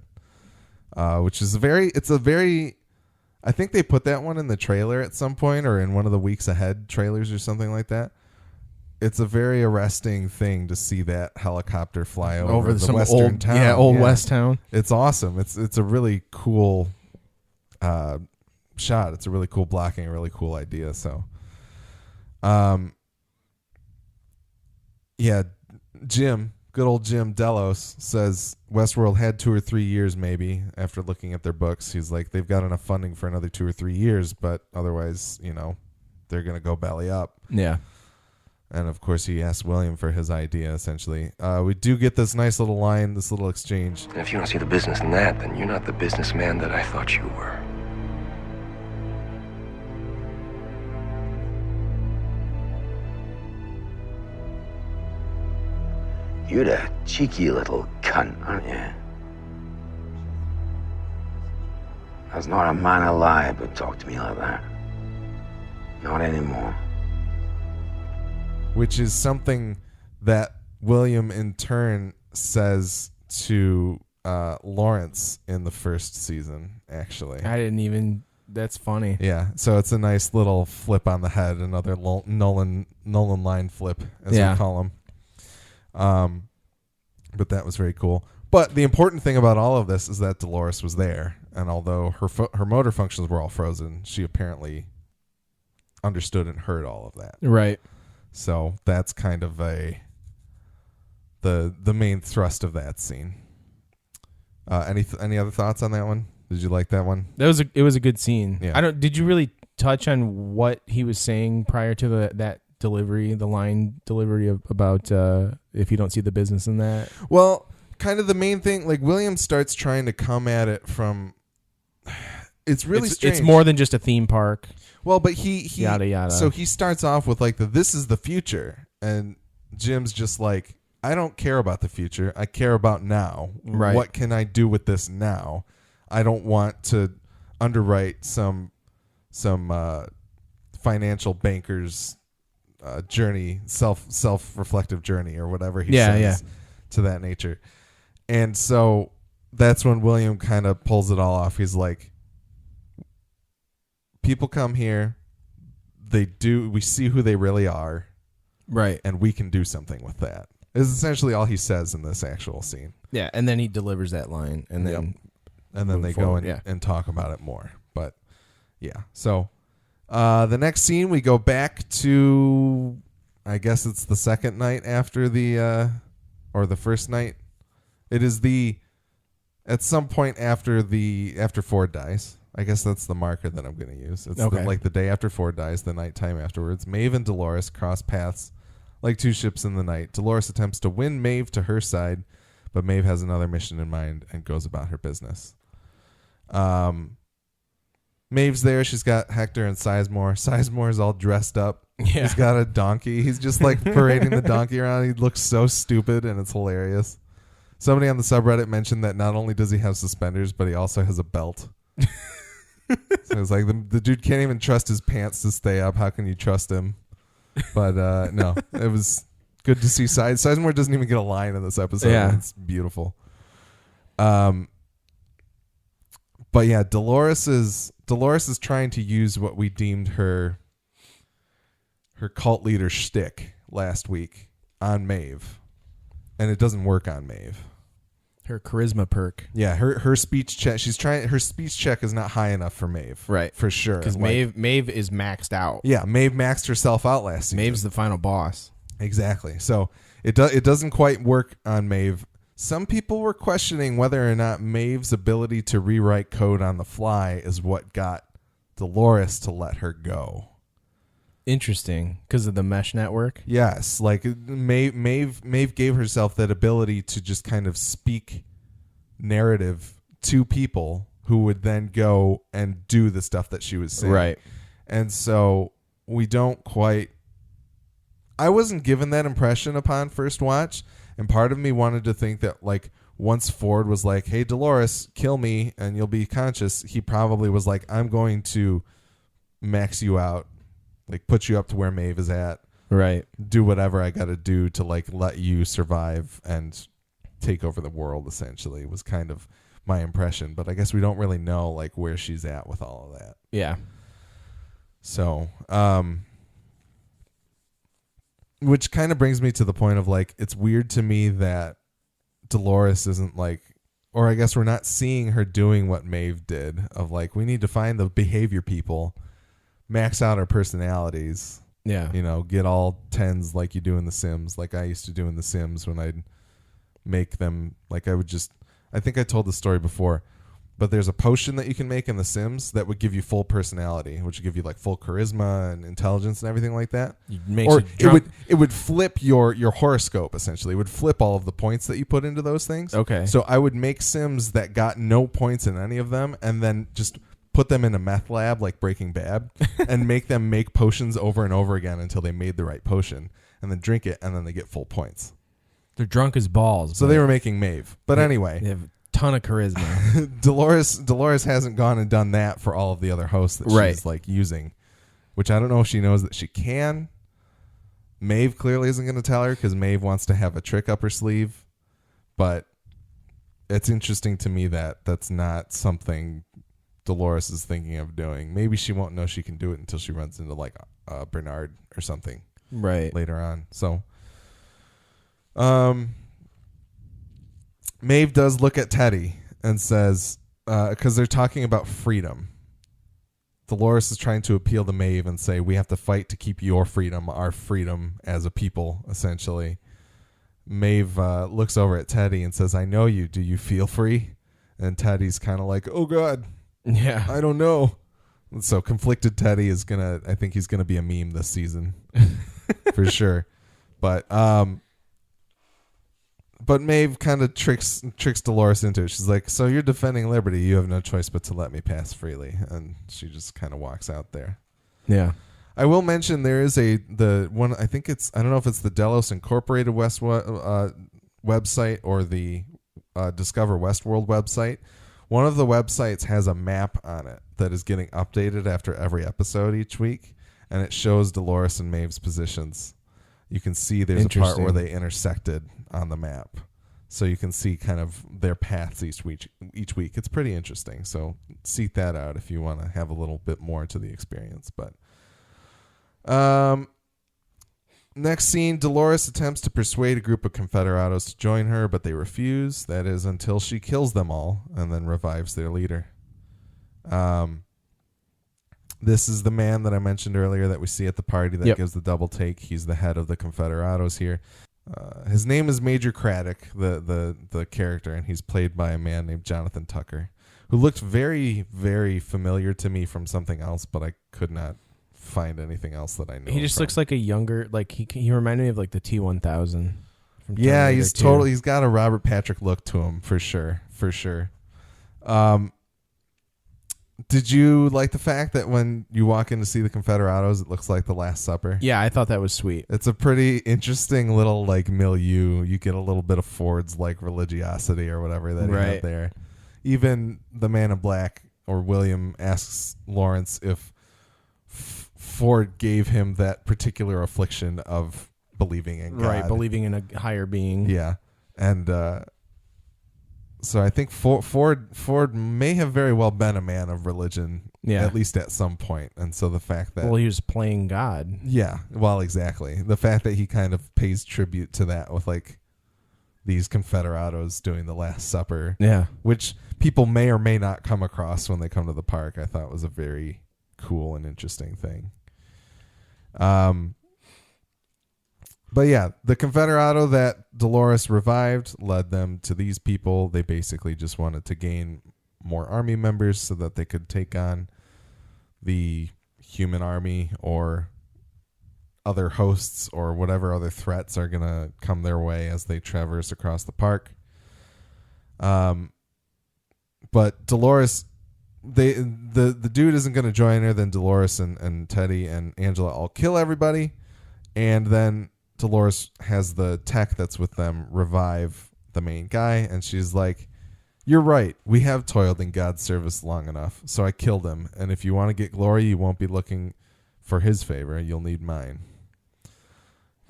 which is it's a very, I think they put that one in the trailer at some point or in one of the Weeks Ahead trailers or something like that. It's a very arresting thing to see that helicopter fly over the western old town. Yeah, old West town. It's awesome. It's a really cool shot. It's a really cool blocking, a really cool idea. So, yeah, good old Jim Delos says Westworld had 2 or 3 years maybe after looking at their books. He's like, they've got enough funding for another 2 or 3 years, but otherwise, they're going to go belly up. Yeah. And, of course, he asked William for his idea, essentially. We do get this nice little line, this little exchange. And if you don't see the business in that, then you're not the businessman that I thought you were. You're a cheeky little cunt, aren't you? There's not a man alive would talk to me like that. Not anymore. Which is something that William in turn says to Lawrence in the first season, actually. That's funny. Yeah, so it's a nice little flip on the head, another Nolan line flip, as we call him. But that was very cool. But the important thing about all of this is that Dolores was there, and although her motor functions were all frozen, she apparently understood and heard all of that. Right. So that's kind of the main thrust of that scene. Any other thoughts on that one? Did you like that one? It was a good scene. Yeah. Did you really touch on what he was saying prior to that delivery, the line delivery about if you don't see the business in that? Well, kind of the main thing, like William starts trying to come at it from. It's really strange. It's more than just a theme park. Well, but he yada yada. So he starts off with like this is the future, and Jim's just like, I don't care about the future. I care about now. Right. What can I do with this now? I don't want to underwrite some financial banker's journey, self-reflective journey, or whatever he says to that nature. And so that's when William kind of pulls it all off. He's like, people come here, we see who they really are, right, and we can do something with that. Is essentially all he says in this actual scene. Yeah, and then he delivers that line, and then they go and talk about it more. But yeah, so the next scene we go back to, I guess it's the second night after or the first night. It is at some point after Ford dies. I guess that's the marker that I'm going to use. It's like the day after Ford dies, the nighttime afterwards. Maeve and Dolores cross paths like two ships in the night. Dolores attempts to win Maeve to her side, but Maeve has another mission in mind and goes about her business. Maeve's there. She's got Hector and Sizemore. Sizemore's all dressed up. Yeah. He's got a donkey. He's just like parading the donkey around. He looks so stupid, and it's hilarious. Somebody on the subreddit mentioned that not only does he have suspenders, but he also has a belt. So it's like the dude can't even trust his pants to stay up. How can you trust him? But no, it was good to see Sizemore doesn't even get a line in this episode. Yeah. It's beautiful. But yeah, Dolores is trying to use what we deemed her cult leader shtick last week on Maeve, and it doesn't work on Maeve. Her charisma perk. Yeah, her speech check. Her speech check is not high enough for Maeve. Right. For sure. Because Maeve is maxed out. Yeah, Maeve maxed herself out last season. Maeve's the final boss. Exactly. So it doesn't quite work on Maeve. Some people were questioning whether or not Maeve's ability to rewrite code on the fly is what got Dolores to let her go. Interesting, because of the mesh network. Yes, like Maeve gave herself that ability to just kind of speak narrative to people who would then go and do the stuff that she was saying. Right. And so we don't quite. I wasn't given that impression upon first watch, and part of me wanted to think that like once Ford was like, hey, Dolores, kill me and you'll be conscious, he probably was like, I'm going to max you out, like put you up to where Maeve is at. Right. Do whatever I got to do to like let you survive and take over the world, essentially, was kind of my impression. But I guess we don't really know like where she's at with all of that. Yeah. So, which kind of brings me to the point of like, it's weird to me that Dolores isn't like, or I guess we're not seeing her doing what Maeve did of like, we need to find the behavior people, max out our personalities. Yeah. You know, get all 10s like you do in The Sims, like I used to do in The Sims when I'd make them, like I think I told the story before, but there's a potion that you can make in The Sims that would give you full personality, which would give you like full charisma and intelligence and everything like that. Or it would flip your horoscope, essentially. It would flip all of the points that you put into those things. Okay. So I would make Sims that got no points in any of them and then just put them in a meth lab like Breaking Bad and make them make potions over and over again until they made the right potion and then drink it and then they get full points. They're drunk as balls. So they were making Maeve. But anyway. They have a ton of charisma. Dolores hasn't gone and done that for all of the other hosts that she's like using, which I don't know if she knows that she can. Maeve clearly isn't going to tell her because Maeve wants to have a trick up her sleeve. But it's interesting to me that that's not something Dolores is thinking of doing. Maybe she won't know she can do it until she runs into like Bernard or something later on. So Maeve does look at Teddy and says, because they're talking about freedom. Dolores is trying to appeal to Maeve and say, we have to fight to keep your freedom, our freedom as a people, essentially. Maeve looks over at Teddy and says, I know you. Do you feel free? And Teddy's kind of like, oh, God. Yeah. I don't know. So conflicted Teddy is I think he's going to be a meme this season for sure. But Maeve kind of tricks Dolores into it. She's like, so you're defending liberty. You have no choice but to let me pass freely. And she just kind of walks out there. Yeah. I will mention there is I don't know if it's the Delos Incorporated website or the Discover Westworld website. One of the websites has a map on it that is getting updated after every episode each week, and it shows Dolores and Maeve's positions. You can see there's a part where they intersected on the map. So you can see kind of their paths each week. It's pretty interesting. So seek that out if you want to have a little bit more to the experience. But next scene, Dolores attempts to persuade a group of Confederados to join her, but they refuse. That is until she kills them all and then revives their leader. This is the man that I mentioned earlier that we see at the party that gives the double take. He's the head of the Confederados here. His name is Major Craddock, the character, and he's played by a man named Jonathan Tucker, who looked very, very familiar to me from something else, but I could not find anything else that I know. He just looks like a younger, like he reminded me of like the T-1000. Yeah, he's got a Robert Patrick look to him for sure. Did you like the fact that when you walk in to see the Confederados, it looks like the Last Supper? Yeah, I thought that was sweet. It's a pretty interesting little like milieu. You get a little bit of Ford's like religiosity or whatever that he had there. Even the Man in Black or William asks Lawrence if Ford gave him that particular affliction of believing in God. Right, believing in a higher being. Yeah. And so I think Ford may have very well been a man of religion, at least at some point. And so the fact that... Well, he was playing God. Yeah, well, exactly. The fact that he kind of pays tribute to that with like these Confederados doing the Last Supper, which people may or may not come across when they come to the park, I thought was a very cool and interesting thing. But yeah, the Confederado that Dolores revived led them to these people. They basically just wanted to gain more army members so that they could take on the human army or other hosts or whatever other threats are going to come their way as they traverse across the park. But Dolores, the dude isn't going to join her. Then Dolores and Teddy and Angela all kill everybody. And then Dolores has the tech that's with them revive the main guy, and she's like, "You're right. We have toiled in God's service long enough, so I killed him. And if you want to get glory, you won't be looking for his favor. You'll need mine."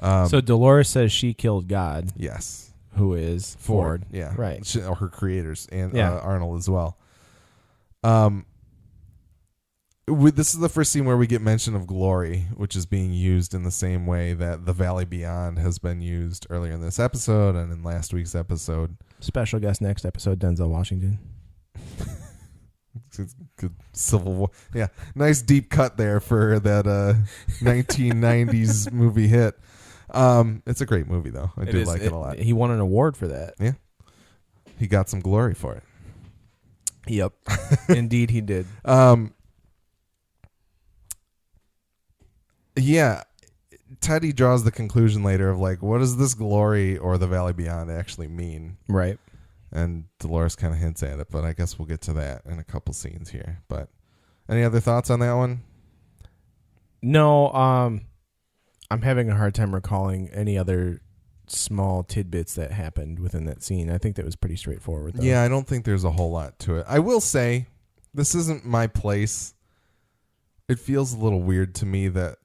So Dolores says she killed God. Yes. Who is Ford. Yeah. Right. Or her creators, and Yeah. Arnold as well. This is the first scene where we get mention of glory, which is being used in the same way that the Valley Beyond has been used earlier in this episode and in last week's episode. Special guest next episode, Denzel Washington. Good Civil War. Yeah. Nice deep cut there for that 1990s movie hit. It's a great movie, though. I do like it a lot. He won an award for that. Yeah. He got some glory for it. Yep. Indeed, he did. Yeah. Teddy draws the conclusion later of like, what does this glory or the Valley Beyond actually mean? Right. And Dolores kind of hints at it, but I guess we'll get to that in a couple scenes here. But any other thoughts on that one? No, I'm having a hard time recalling any other small tidbits that happened within that scene. I think that was pretty straightforward, though. Yeah, I don't think there's a whole lot to it. I will say, this isn't my place. It feels a little weird to me that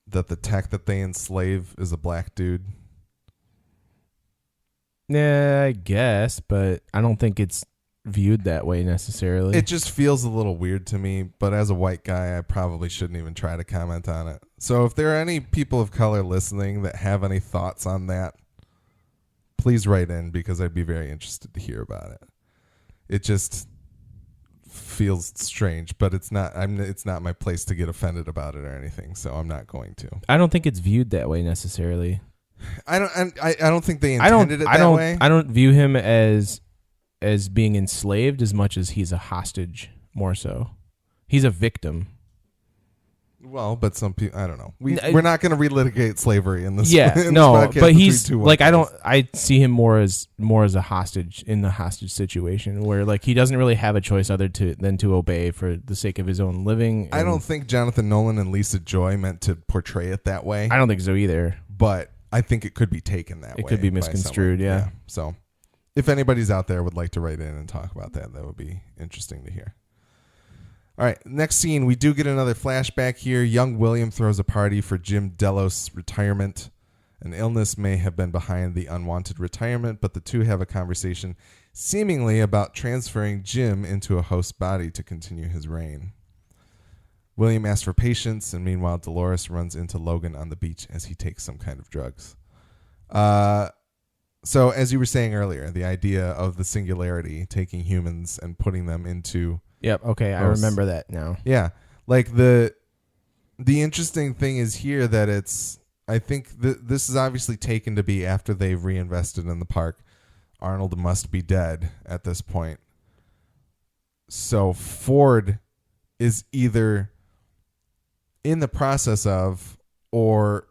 the tech that they enslave is a black dude. Yeah, I guess, but I don't think it's viewed that way necessarily. It just feels a little weird to me, but as a white guy, I probably shouldn't even try to comment on it. So if there are any people of color listening that have any thoughts on that, please write in, because I'd be very interested to hear about it. It just feels strange, but it's not my place to get offended about it or anything, so I'm not going to. I don't think it's viewed that way necessarily. I don't think they intended it that way. I don't view him as being enslaved as much as he's a hostage, more so. He's a victim. Well, but some people, I don't know. We're not going to relitigate slavery in this. Yeah, in no, this podcast but he's like, guys. I see him more as a hostage in the hostage situation, where like he doesn't really have a choice than to obey for the sake of his own living. I don't think Jonathan Nolan and Lisa Joy meant to portray it that way. I don't think so either. But I think it could be taken that way. It could be misconstrued, yeah. So if anybody's out there would like to write in and talk about that, that would be interesting to hear. All right, next scene, we do get another flashback here. Young William throws a party for Jim Delos' retirement. An illness may have been behind the unwanted retirement, but the two have a conversation seemingly about transferring Jim into a host's body to continue his reign. William asks for patience, and meanwhile, Dolores runs into Logan on the beach as he takes some kind of drugs. So, as you were saying earlier, the idea of the singularity, taking humans and putting them into... Yep, okay, I remember that now. Yeah, like the interesting thing is here that it's... I think this is obviously taken to be after they've reinvested in the park. Arnold must be dead at this point. So, Ford is either in the process of or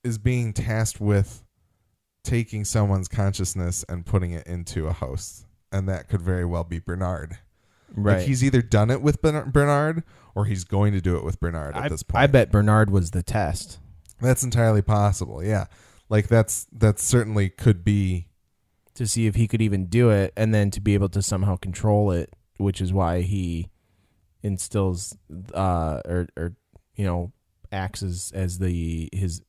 is being tasked with taking someone's consciousness and putting it into a host. And that could very well be Bernard. Right. Like he's either done it with Bernard or he's going to do it with Bernard at this point. I bet Bernard was the test. That's entirely possible, yeah. Like that certainly could be. To see if he could even do it and then to be able to somehow control it, which is why he instills acts as his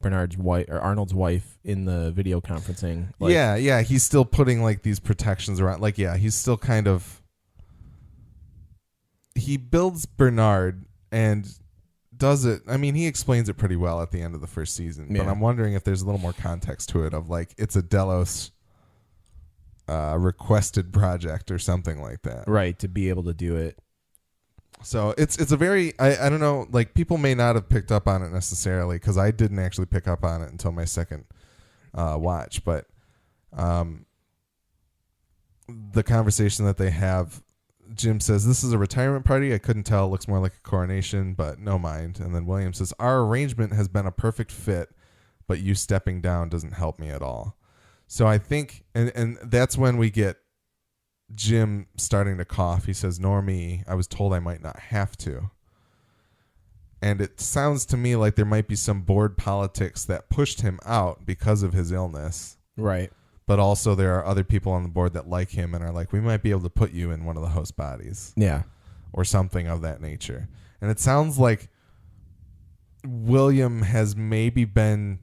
Bernard's wife or Arnold's wife in the video conferencing. Like, yeah, he's still putting like these protections around. Like, yeah, he's still kind of. He builds Bernard and does it. I mean, he explains it pretty well at the end of the first season. Yeah. But I'm wondering if there's a little more context to it of like it's a Delos requested project or something like that. Right, to be able to do it. So it's a very, I don't know, like people may not have picked up on it necessarily because I didn't actually pick up on it until my second watch. But the conversation that they have, Jim says, "This is a retirement party. I couldn't tell. It looks more like a coronation, but no mind." And then William says, "Our arrangement has been a perfect fit, but you stepping down doesn't help me at all." So I think, and that's when we get Jim starting to cough. He says, "Nor me. I was told I might not have to." And it sounds to me like there might be some board politics that pushed him out because of his illness. Right. but also there are other people on the board that like him and are like, we might be able to put you in one of the host bodies. Yeah. Or something of that nature. And it sounds like William has maybe been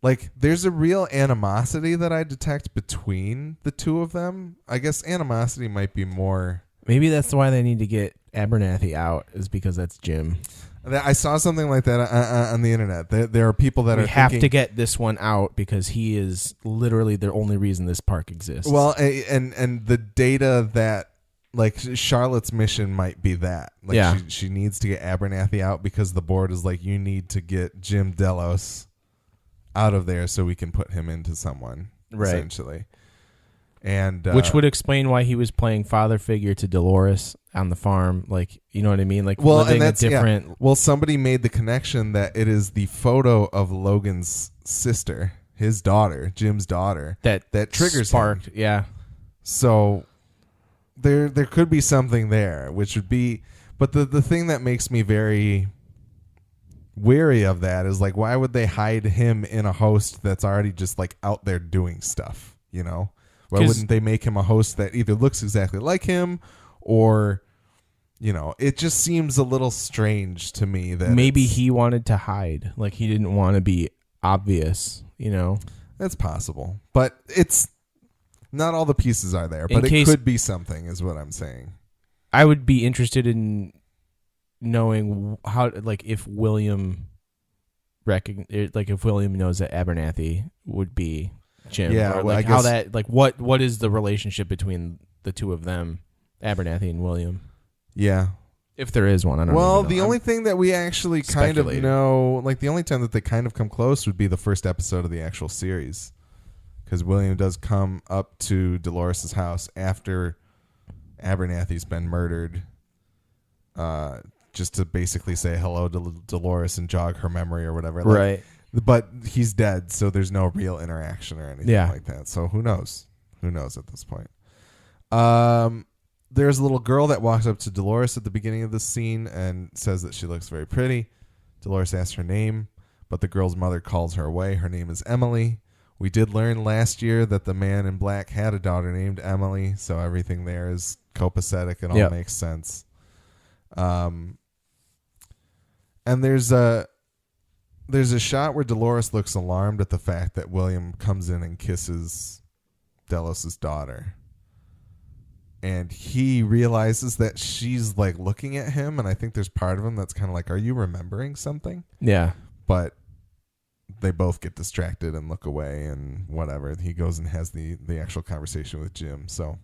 like, there's a real animosity that I detect between the two of them. I guess animosity might be more. Maybe that's why they need to get Abernathy out, is because that's Jim. I saw something like that on the internet. There are people that we have to get this one out because he is literally the only reason this park exists. Well, and the data that, like, Charlotte's mission might be that. Like, yeah. She needs to get Abernathy out because the board is like, you need to get Jim Delos out of there so we can put him into someone, right. essentially. And which would explain why he was playing father figure to Dolores on the farm, like, you know what I mean, like, well, living and that's a different. Yeah. Well, somebody made the connection that it is the photo of Logan's sister, his daughter, Jim's daughter, that triggers sparked him. Yeah. So there could be something there, which would be, but the thing that makes me very weary of that is, like, why would they hide him in a host that's already just, like, out there doing stuff, you know? Why wouldn't they make him a host that either looks exactly like him or, you know, it just seems a little strange to me that maybe he wanted to hide, like he didn't want to be obvious, you know? That's possible, but it's not all the pieces are there, but it could be something is what I'm saying. I would be interested in knowing how, like, if William if William knows that Abernathy would be Jim, yeah, or, well, like, I guess, how that, like, what is the relationship between the two of them, Abernathy and William? Yeah, if there is one, I don't know. Well, the only thing that we actually kind of know, like, the only time that they kind of come close would be the first episode of the actual series, because William does come up to Dolores' house after Abernathy's been murdered, just to basically say hello to Dolores and jog her memory or whatever. Like, right. But he's dead, so there's no real interaction or anything like that. So who knows? Who knows at this point? There's a little girl that walks up to Dolores at the beginning of this scene and says that she looks very pretty. Dolores asks her name, but the girl's mother calls her away. Her name is Emily. We did learn last year that the man in black had a daughter named Emily, so everything there is copacetic and all makes sense. And there's a shot where Dolores looks alarmed at the fact that William comes in and kisses Delos' daughter. And he realizes that she's, like, looking at him, and I think there's part of him that's kind of like, are you remembering something? Yeah. But they both get distracted and look away and whatever. He goes and has the actual conversation with Jim. So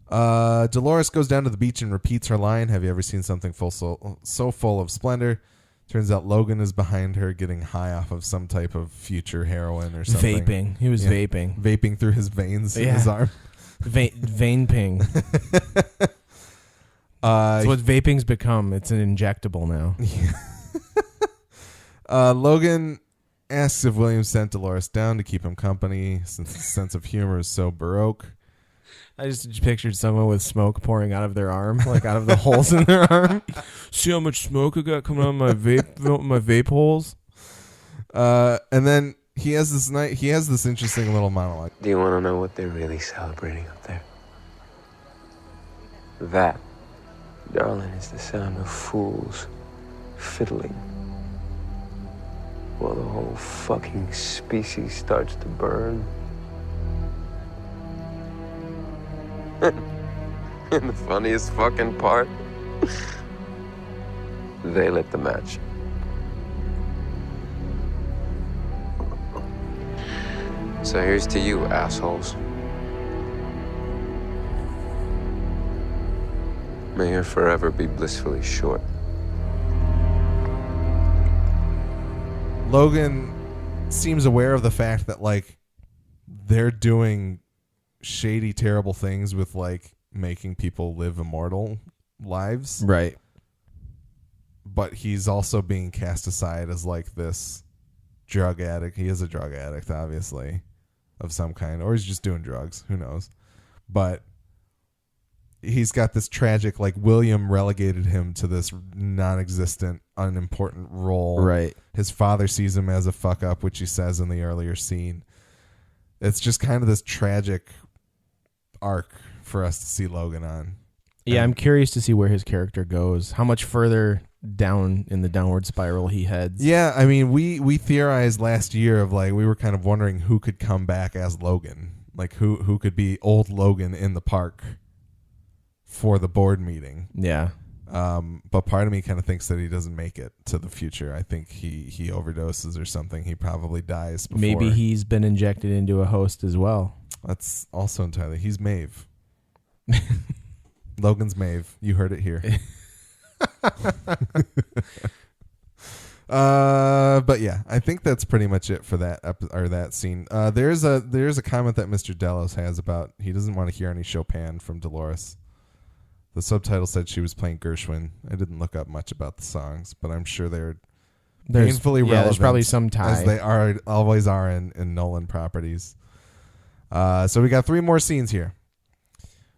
Dolores goes down to the beach and repeats her line, have you ever seen something so full of splendor? Turns out Logan is behind her getting high off of some type of future heroin or something. Vaping. He was vaping. Vaping through his veins in his arm. Vein ping. That's what vaping's become. It's an injectable now. Logan asks if William sent Dolores down to keep him company since his sense of humor is so baroque. I just pictured someone with smoke pouring out of their arm, like out of the holes in their arm. See how much smoke I got coming out of my vape holes? And then he has this interesting little monologue. Do you want to know what they're really celebrating up there? That, darling, is the sound of fools fiddling while the whole fucking species starts to burn. And the funniest fucking part, they lit the match. So here's to you, assholes. May your forever be blissfully short. Logan seems aware of the fact that, like, they're doing shady, terrible things with, like, making people live immortal lives. Right. But he's also being cast aside as, like, this drug addict. He is a drug addict, obviously, of some kind. Or he's just doing drugs. Who knows? But he's got this tragic, like, William relegated him to this non-existent, unimportant role. Right. His father sees him as a fuck up, which he says in the earlier scene. it's just kind of this tragic arc for us to see Logan on. Yeah, I'm curious to see where his character goes. How much further down in the downward spiral he heads. Yeah, I mean, we theorized last year of like, we were kind of wondering who could come back as Logan. Like who could be old Logan in the park for the board meeting. Yeah. But part of me kind of thinks that he doesn't make it to the future. I think he overdoses or something. He probably dies before. Maybe he's been injected into a host as well. That's also entirely. He's Maeve. Logan's Maeve. You heard it here. But yeah, I think that's pretty much it for that that scene. There's a comment that Mr. Delos has about he doesn't want to hear any Chopin from Dolores. The subtitle said she was playing Gershwin. I didn't look up much about the songs, but I'm sure they're painfully relevant. There's probably some tie, as they always are in Nolan properties. So we got 3 more scenes here.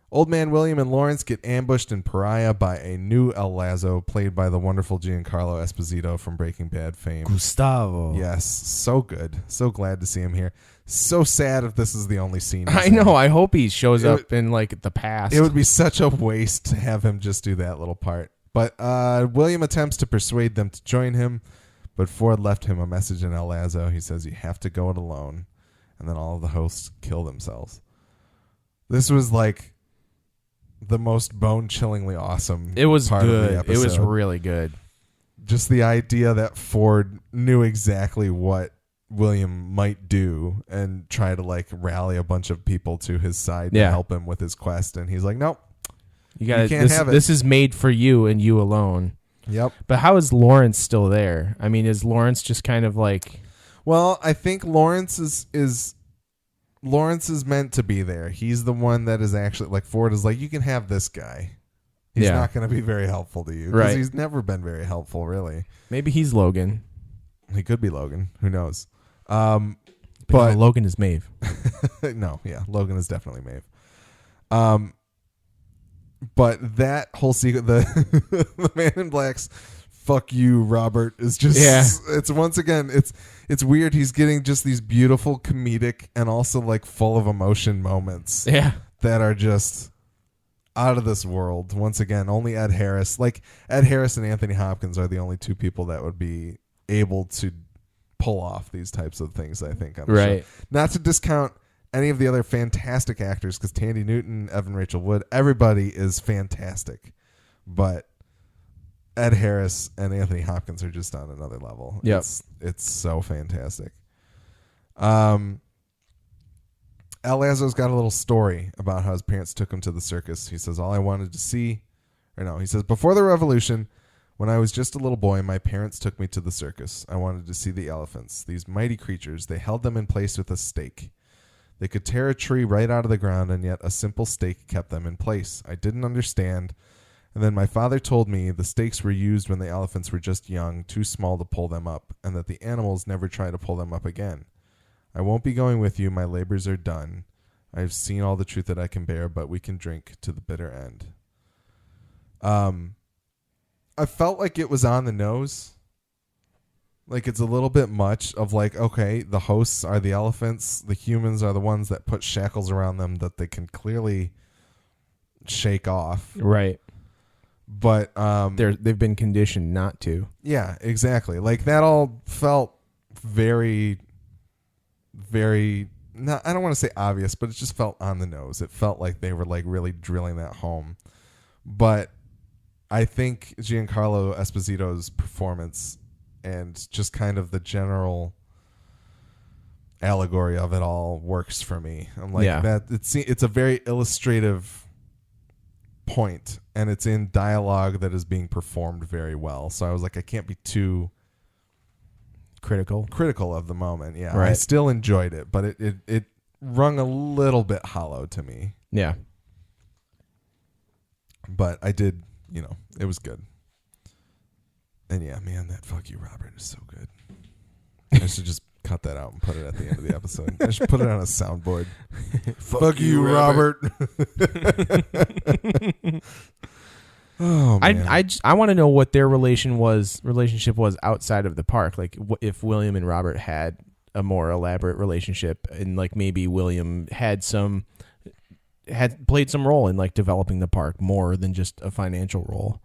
Old Man William and Lawrence get ambushed in Pariah by a new El Lazo, played by the wonderful Giancarlo Esposito from Breaking Bad fame. Gustavo. Yes, so good. So glad to see him here. So sad if this is the only scene. I know. I hope he shows up in like the past. It would be such a waste to have him just do that little part. But William attempts to persuade them to join him, but Ford left him a message in El Lazo. He says, "You have to go it alone." And then all of the hosts kill themselves. This was like the most bone-chillingly awesome. It was part good. Of the episode. It was really good. Just the idea that Ford knew exactly what William might do and try to like rally a bunch of people to his side to help him with his quest, and he's like, "Nope, you can't have it. This is made for you and you alone." Yep. But how is Lawrence still there? I mean, is Lawrence just kind of like? Well, I think Lawrence is meant to be there. He's the one that is actually like Ford is like, you can have this guy. He's not going to be very helpful to you because he's never been very helpful, really. Maybe he's Logan. He could be Logan. Who knows? But no, Logan is Maeve. No, yeah, Logan is definitely Maeve. But that whole sequence, the Man in Black's "fuck you, Robert" is just it's once again it's weird. He's getting just these beautiful comedic and also like full of emotion moments that are just out of this world. Once again, only Ed Harris and Anthony Hopkins are the only 2 people that would be able to pull off these types of things, I think, on the show. Not to discount any of the other fantastic actors, because Tandy Newton, Evan Rachel Wood, everybody is fantastic, but Ed Harris and Anthony Hopkins are just on another level. Yep. It's so fantastic. El Lazo's got a little story about how his parents took him to the circus. He says, he says, "Before the revolution, when I was just a little boy, my parents took me to the circus. I wanted to see the elephants, these mighty creatures. They held them in place with a stake. They could tear a tree right out of the ground, and yet a simple stake kept them in place. I didn't understand. And then my father told me the stakes were used when the elephants were just young, too small to pull them up, and that the animals never try to pull them up again. I won't be going with you. My labors are done. I have seen all the truth that I can bear, but we can drink to the bitter end." I felt like it was on the nose. Like it's a little bit much of like, okay, the hosts are the elephants. The humans are the ones that put shackles around them that they can clearly shake off. Right. But they've been conditioned not to. Yeah, exactly. Like that all felt very, very, not, I don't want to say obvious, but it just felt on the nose. It felt like they were like really drilling that home. But I think Giancarlo Esposito's performance and just kind of the general allegory of it all works for me. I'm like that. It's a very illustrative point, and it's in dialogue that is being performed very well. So I was like, I can't be too critical of the moment. Yeah, right. I still enjoyed it, but it rung a little bit hollow to me. Yeah, but I did. It was good. And yeah, man, that "fuck you, Robert" is so good. I should just cut that out and put it at the end of the episode. I should put it on a soundboard. Fuck you, Robert. Oh man. I want to know what their relationship was outside of the park. Like if William and Robert had a more elaborate relationship, and like maybe William had played some role in like developing the park more than just a financial role.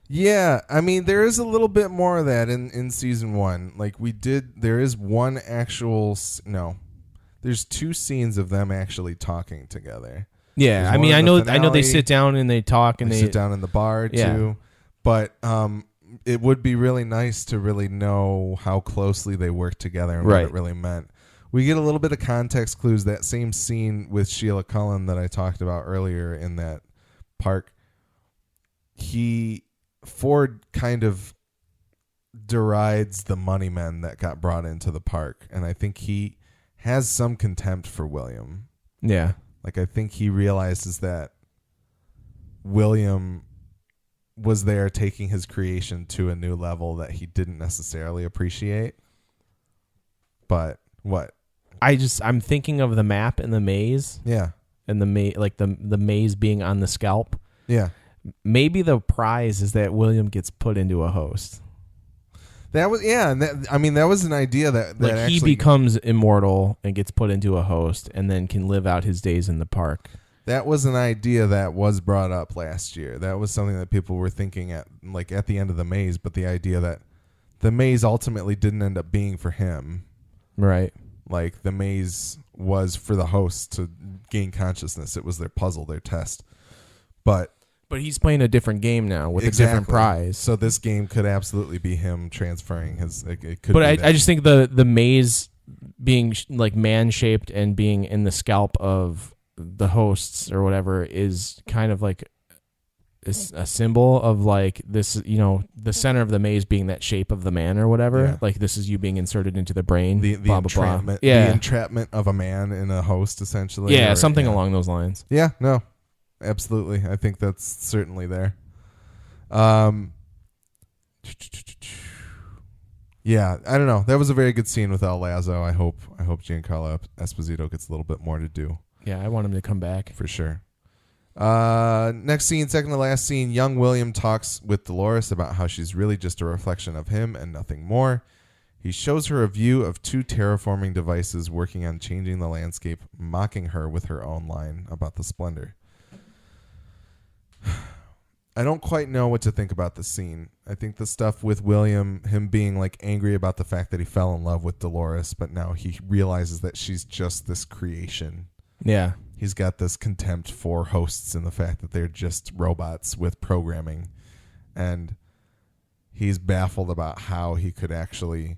Yeah, I mean, there is a little bit more of that in season 1. Like there is one actual there's 2 scenes of them actually talking together. Yeah, I mean, I know they sit down and they talk, and they sit down in the bar too. But it would be really nice to really know how closely they worked together and what it really meant. We get a little bit of context clues. That same scene with Sheila Cullen that I talked about earlier in that park, Ford kind of derides the money men that got brought into the park, and I think he has some contempt for William. Yeah. Like, I think he realizes that William was there taking his creation to a new level that he didn't necessarily appreciate. But what? I'm thinking of the map and the maze. Yeah. And the maze being on the scalp. Yeah. Maybe the prize is that William gets put into a host. That was, and that was an idea that like actually, he becomes immortal and gets put into a host and then can live out his days in the park. That was an idea that was brought up last year. That was something that people were thinking at the end of the maze, but the idea that the maze ultimately didn't end up being for him. Right. Like, the maze was for the hosts to gain consciousness. It was their puzzle, their test. But he's playing a different game now with a different prize. So this game could absolutely be him transferring his. It could. But I just think the maze being like man shaped and being in the scalp of the hosts or whatever is kind of like a symbol of like this. The center of the maze being that shape of the man or whatever. Yeah. Like this is you being inserted into the brain. The blah, entrapment. Blah, blah. Yeah. The entrapment of a man in a host, essentially. Yeah, something along those lines. Yeah. No. Absolutely. I think that's certainly there. Yeah, I don't know. That was a very good scene with El Lazo. I hope Giancarlo Esposito gets a little bit more to do. Yeah, I want him to come back. For sure. Next scene, second to last scene, young William talks with Dolores about how she's really just a reflection of him and nothing more. He shows her a view of 2 terraforming devices working on changing the landscape, mocking her with her own line about the splendor. I don't quite know what to think about this scene. I think the stuff with William, him being like angry about the fact that he fell in love with Dolores, but now he realizes that she's just this creation. Yeah. He's got this contempt for hosts and the fact that they're just robots with programming. And he's baffled about how he could actually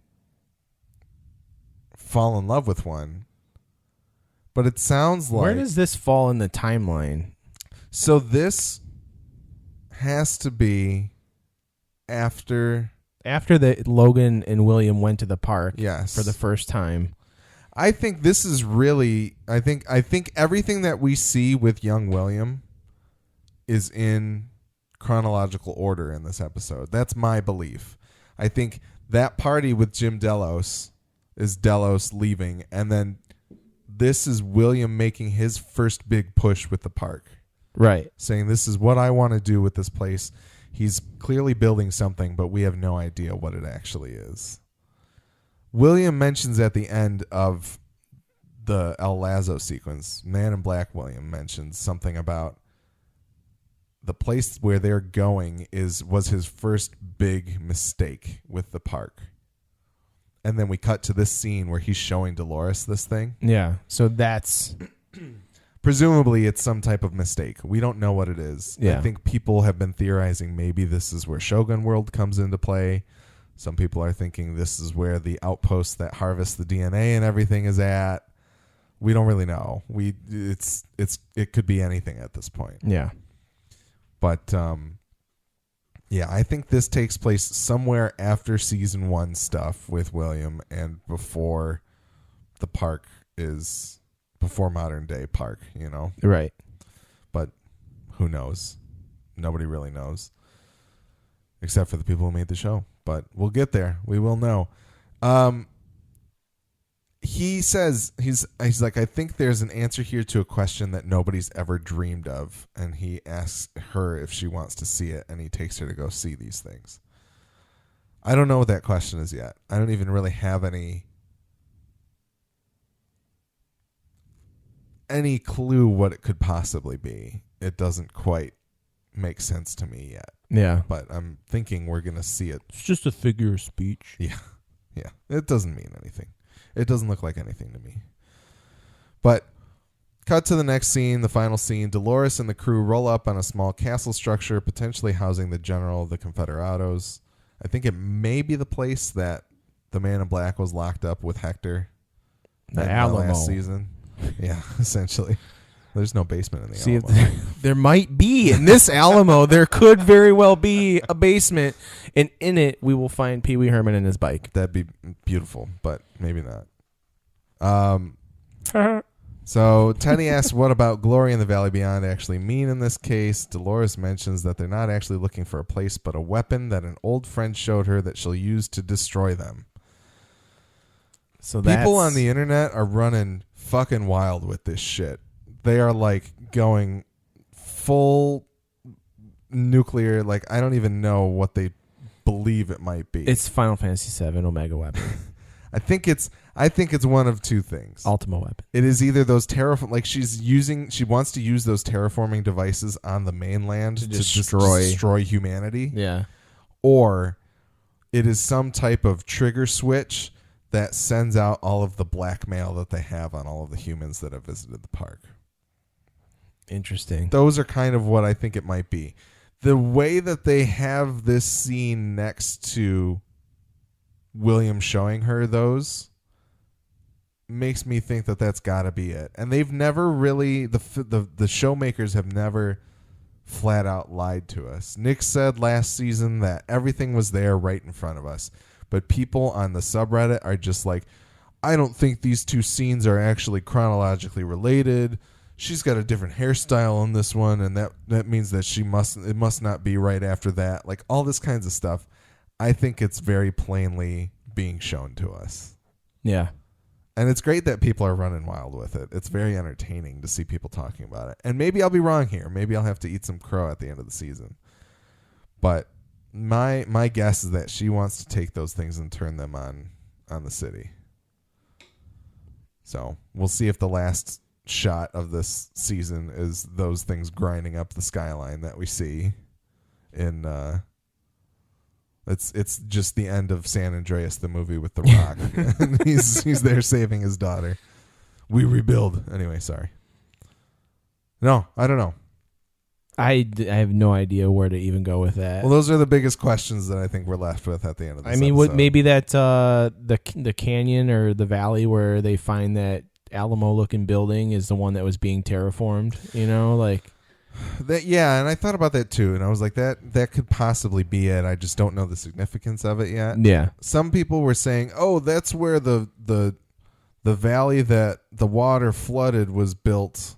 fall in love with one. But it sounds like... Where does this fall in the timeline? So this has to be after that Logan and William went to the park. Yes. For the first time. I think this is really I think everything that we see with young William is in chronological order in this episode. That's my belief. I think that party with Jim Delos is Delos leaving, and then this is William making his first big push with the park. Right. Saying, this is what I want to do with this place. He's clearly building something, but we have no idea what it actually is. William mentions at the end of the El Lazo sequence, Man in Black William mentions something about the place where they're going was his first big mistake with the park. And then we cut to this scene where he's showing Dolores this thing. Yeah. So that's... Presumably, it's some type of mistake. We don't know what it is. Yeah. I think people have been theorizing maybe this is where Shogun World comes into play. Some people are thinking this is where the outpost that harvests the DNA and everything is at. We don't really know. It could be anything at this point. Yeah. But yeah, I think this takes place somewhere after season 1 stuff with William and before the park is. Before modern day park, Right. But who knows? Nobody really knows. Except for the people who made the show. But we'll get there. We will know. He says, he's like, I think there's an answer here to a question that nobody's ever dreamed of. And he asks her if she wants to see it, and he takes her to go see these things. I don't know what that question is yet. I don't even really have any any clue what it could possibly be. It doesn't quite make sense to me yet. Yeah. But I'm thinking we're going to see it. It's just a figure of speech. Yeah. Yeah. It doesn't mean anything. It doesn't look like anything to me. But cut to the next scene, the final scene. Dolores and the crew roll up on a small castle structure, potentially housing the general of the Confederados. I think it may be the place that the Man in Black was locked up with Hector. The Alamo. Last season. Yeah, essentially. There's no basement in the See, Alamo. if there might be in this Alamo. There could very well be a basement, and in it we will find Pee Wee Herman and his bike. That'd be beautiful, but maybe not. So Teddy asks, what about Glory in the Valley Beyond actually mean in this case? Dolores mentions that they're not actually looking for a place, but a weapon that an old friend showed her that she'll use to destroy them. So people on the internet are running fucking wild with this shit. They are like going full nuclear. Like, I don't even know what they believe it might be. It's Final Fantasy VII Omega Weapon. I think it's one of two things. Ultima Weapon. It is either those she wants to use those terraforming devices on the mainland to destroy humanity. Yeah. Or it is some type of trigger switch that sends out all of the blackmail that they have on all of the humans that have visited the park. Interesting. Those are kind of what I think it might be. The way that they have this scene next to William showing her those makes me think that that's got to be it. And they've never really, the showmakers have never flat out lied to us. Nick said last season that everything was there right in front of us. But people on the subreddit are just like, I don't think these two scenes are actually chronologically related. She's got a different hairstyle in this one, and that means that it must not be right after that. Like, all this kinds of stuff. I think it's very plainly being shown to us. Yeah. And it's great that people are running wild with it. It's very entertaining to see people talking about it. And maybe I'll be wrong here. Maybe I'll have to eat some crow at the end of the season. But my guess is that she wants to take those things and turn them on the city. So we'll see if the last shot of this season is those things grinding up the skyline that we see in it's just the end of San Andreas, the movie with The Rock. And he's there saving his daughter. We rebuild. Anyway, sorry. No, I don't know. I have no idea where to even go with that. Well, those are the biggest questions that I think we're left with at the end of this episode. What maybe that the canyon or the valley where they find that Alamo-looking building is the one that was being terraformed, like that. Yeah, and I thought about that too, and I was like, that could possibly be it. I just don't know the significance of it yet. Yeah. Some people were saying, "Oh, that's where the valley that the water flooded was built."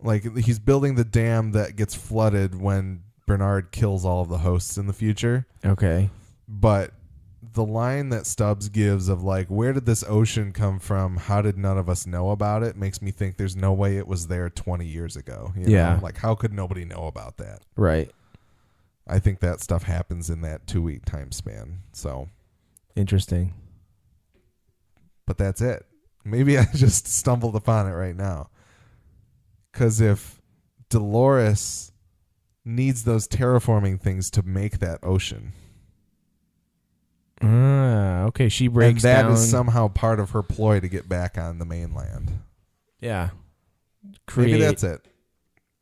Like, he's building the dam that gets flooded when Bernard kills all of the hosts in the future. Okay. But the line that Stubbs gives of, like, where did this ocean come from? How did none of us know about it? Makes me think there's no way it was there 20 years ago. You know? Like, how could nobody know about that? Right. I think that stuff happens in that 2-week time span. So. Interesting. But that's it. Maybe I just stumbled upon it right now. Because if Dolores needs those terraforming things to make that ocean. Okay, she breaks down. And that down. is somehow part of her ploy to get back on the mainland. Yeah. Maybe that's it.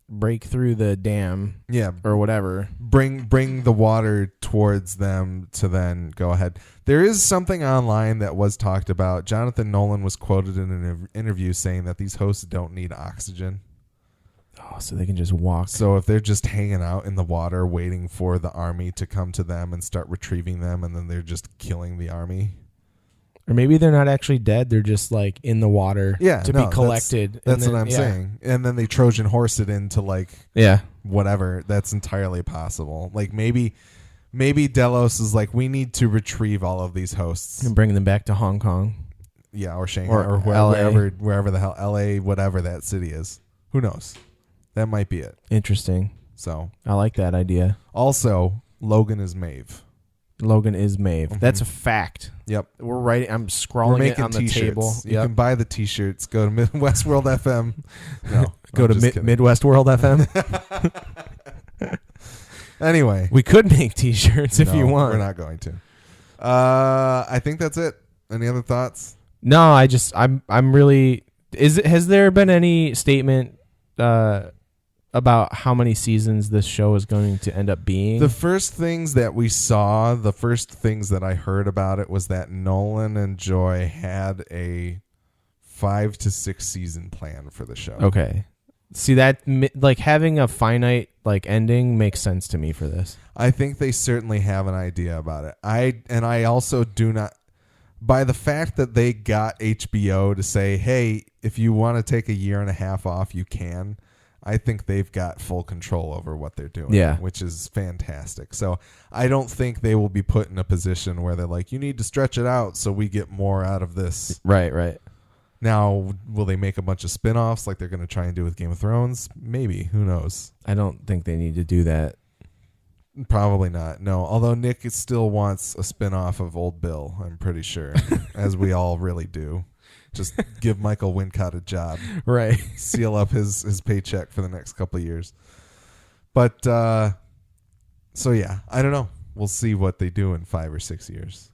Break through the dam. Yeah. Or whatever. Bring the water towards them to then go ahead. There is something online that was talked about. Jonathan Nolan was quoted in an interview saying that these hosts don't need oxygen. Oh, so they can just walk. So if they're just hanging out in the water waiting for the army to come to them and start retrieving them, and then they're just killing the army. Or maybe they're not actually dead. They're just like in the water to be collected. That's what I'm saying. And then they Trojan horse it into whatever. That's entirely possible. Like maybe Delos is like, we need to retrieve all of these hosts. And bring them back to Hong Kong. Yeah, or Shanghai or wherever the hell, LA, whatever that city is. Who knows? That might be it. Interesting. So I like that idea. Also, Logan is Maeve. Logan is Maeve. That's a fact. Yep. We're writing. I'm scrawling it on the table. You can buy the T-shirts. Go to Westworld FM. No, go to Midwest World FM. Anyway, we could make T-shirts if you want. We're not going to. I think that's it. Any other thoughts? No, I'm really. Has there been any statement about how many seasons this show is going to end up being? The first things that we saw, the first things that I heard about it was that Nolan and Joy had a 5 to 6 season plan for the show. Okay. See, that like having a finite like ending makes sense to me for this. I think they certainly have an idea about it. I also do not, by the fact that they got HBO to say, hey, if you want to take a year and a half off, you can. I think they've got full control over what they're doing, which is fantastic. So I don't think they will be put in a position where they're like, you need to stretch it out so we get more out of this. Right. Now, will they make a bunch of spinoffs like they're going to try and do with Game of Thrones? Maybe. Who knows? I don't think they need to do that. Probably not. No. Although Nick still wants a spinoff of Old Bill, I'm pretty sure, as we all really do. Just give Michael Wincott a job. Right. Seal up his paycheck for the next couple of years. But, so yeah, I don't know. We'll see what they do in 5 or 6 years.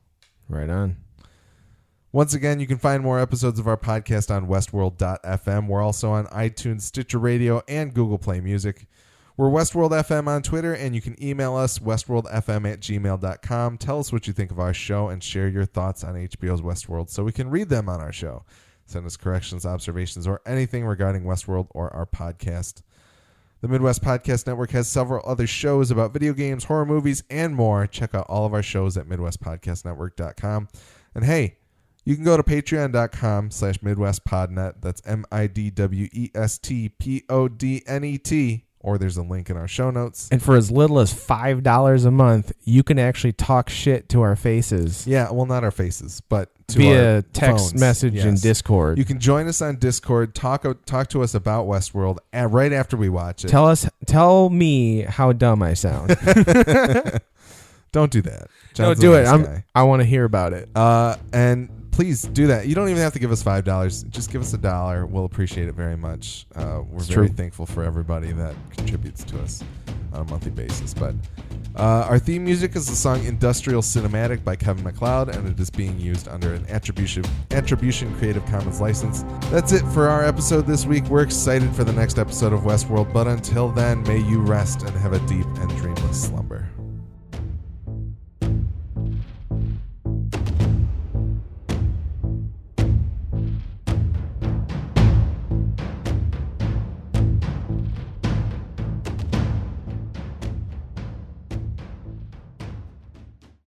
Right on. Once again, you can find more episodes of our podcast on westworld.fm. We're also on iTunes, Stitcher Radio, and Google Play Music. We're Westworld FM on Twitter, and you can email us, westworldfm@gmail.com. Tell us what you think of our show and share your thoughts on HBO's Westworld so we can read them on our show. Send us corrections, observations, or anything regarding Westworld or our podcast. The Midwest Podcast Network has several other shows about video games, horror movies, and more. Check out all of our shows at midwestpodcastnetwork.com. And hey, you can go to patreon.com/MidwestPodnet. That's MidwestPodnet. Or there's a link in our show notes. And for as little as $5 a month, you can actually talk shit to our faces. Yeah, well, not our faces, but to via our text phones. message in Discord. You can join us on Discord. Talk to us about Westworld right after we watch it. Tell me how dumb I sound. Don't do that. Don't do it. I want to hear about it. And please do that. You don't even have to give us $5. Just give us $1. We'll appreciate it very much. We're very thankful for everybody that contributes to us on a monthly basis. But our theme music is the song Industrial Cinematic by Kevin MacLeod, and it is being used under an Attribution Creative Commons license. That's it for our episode this week. We're excited for the next episode of Westworld, but until then, may you rest and have a deep and dreamless slumber.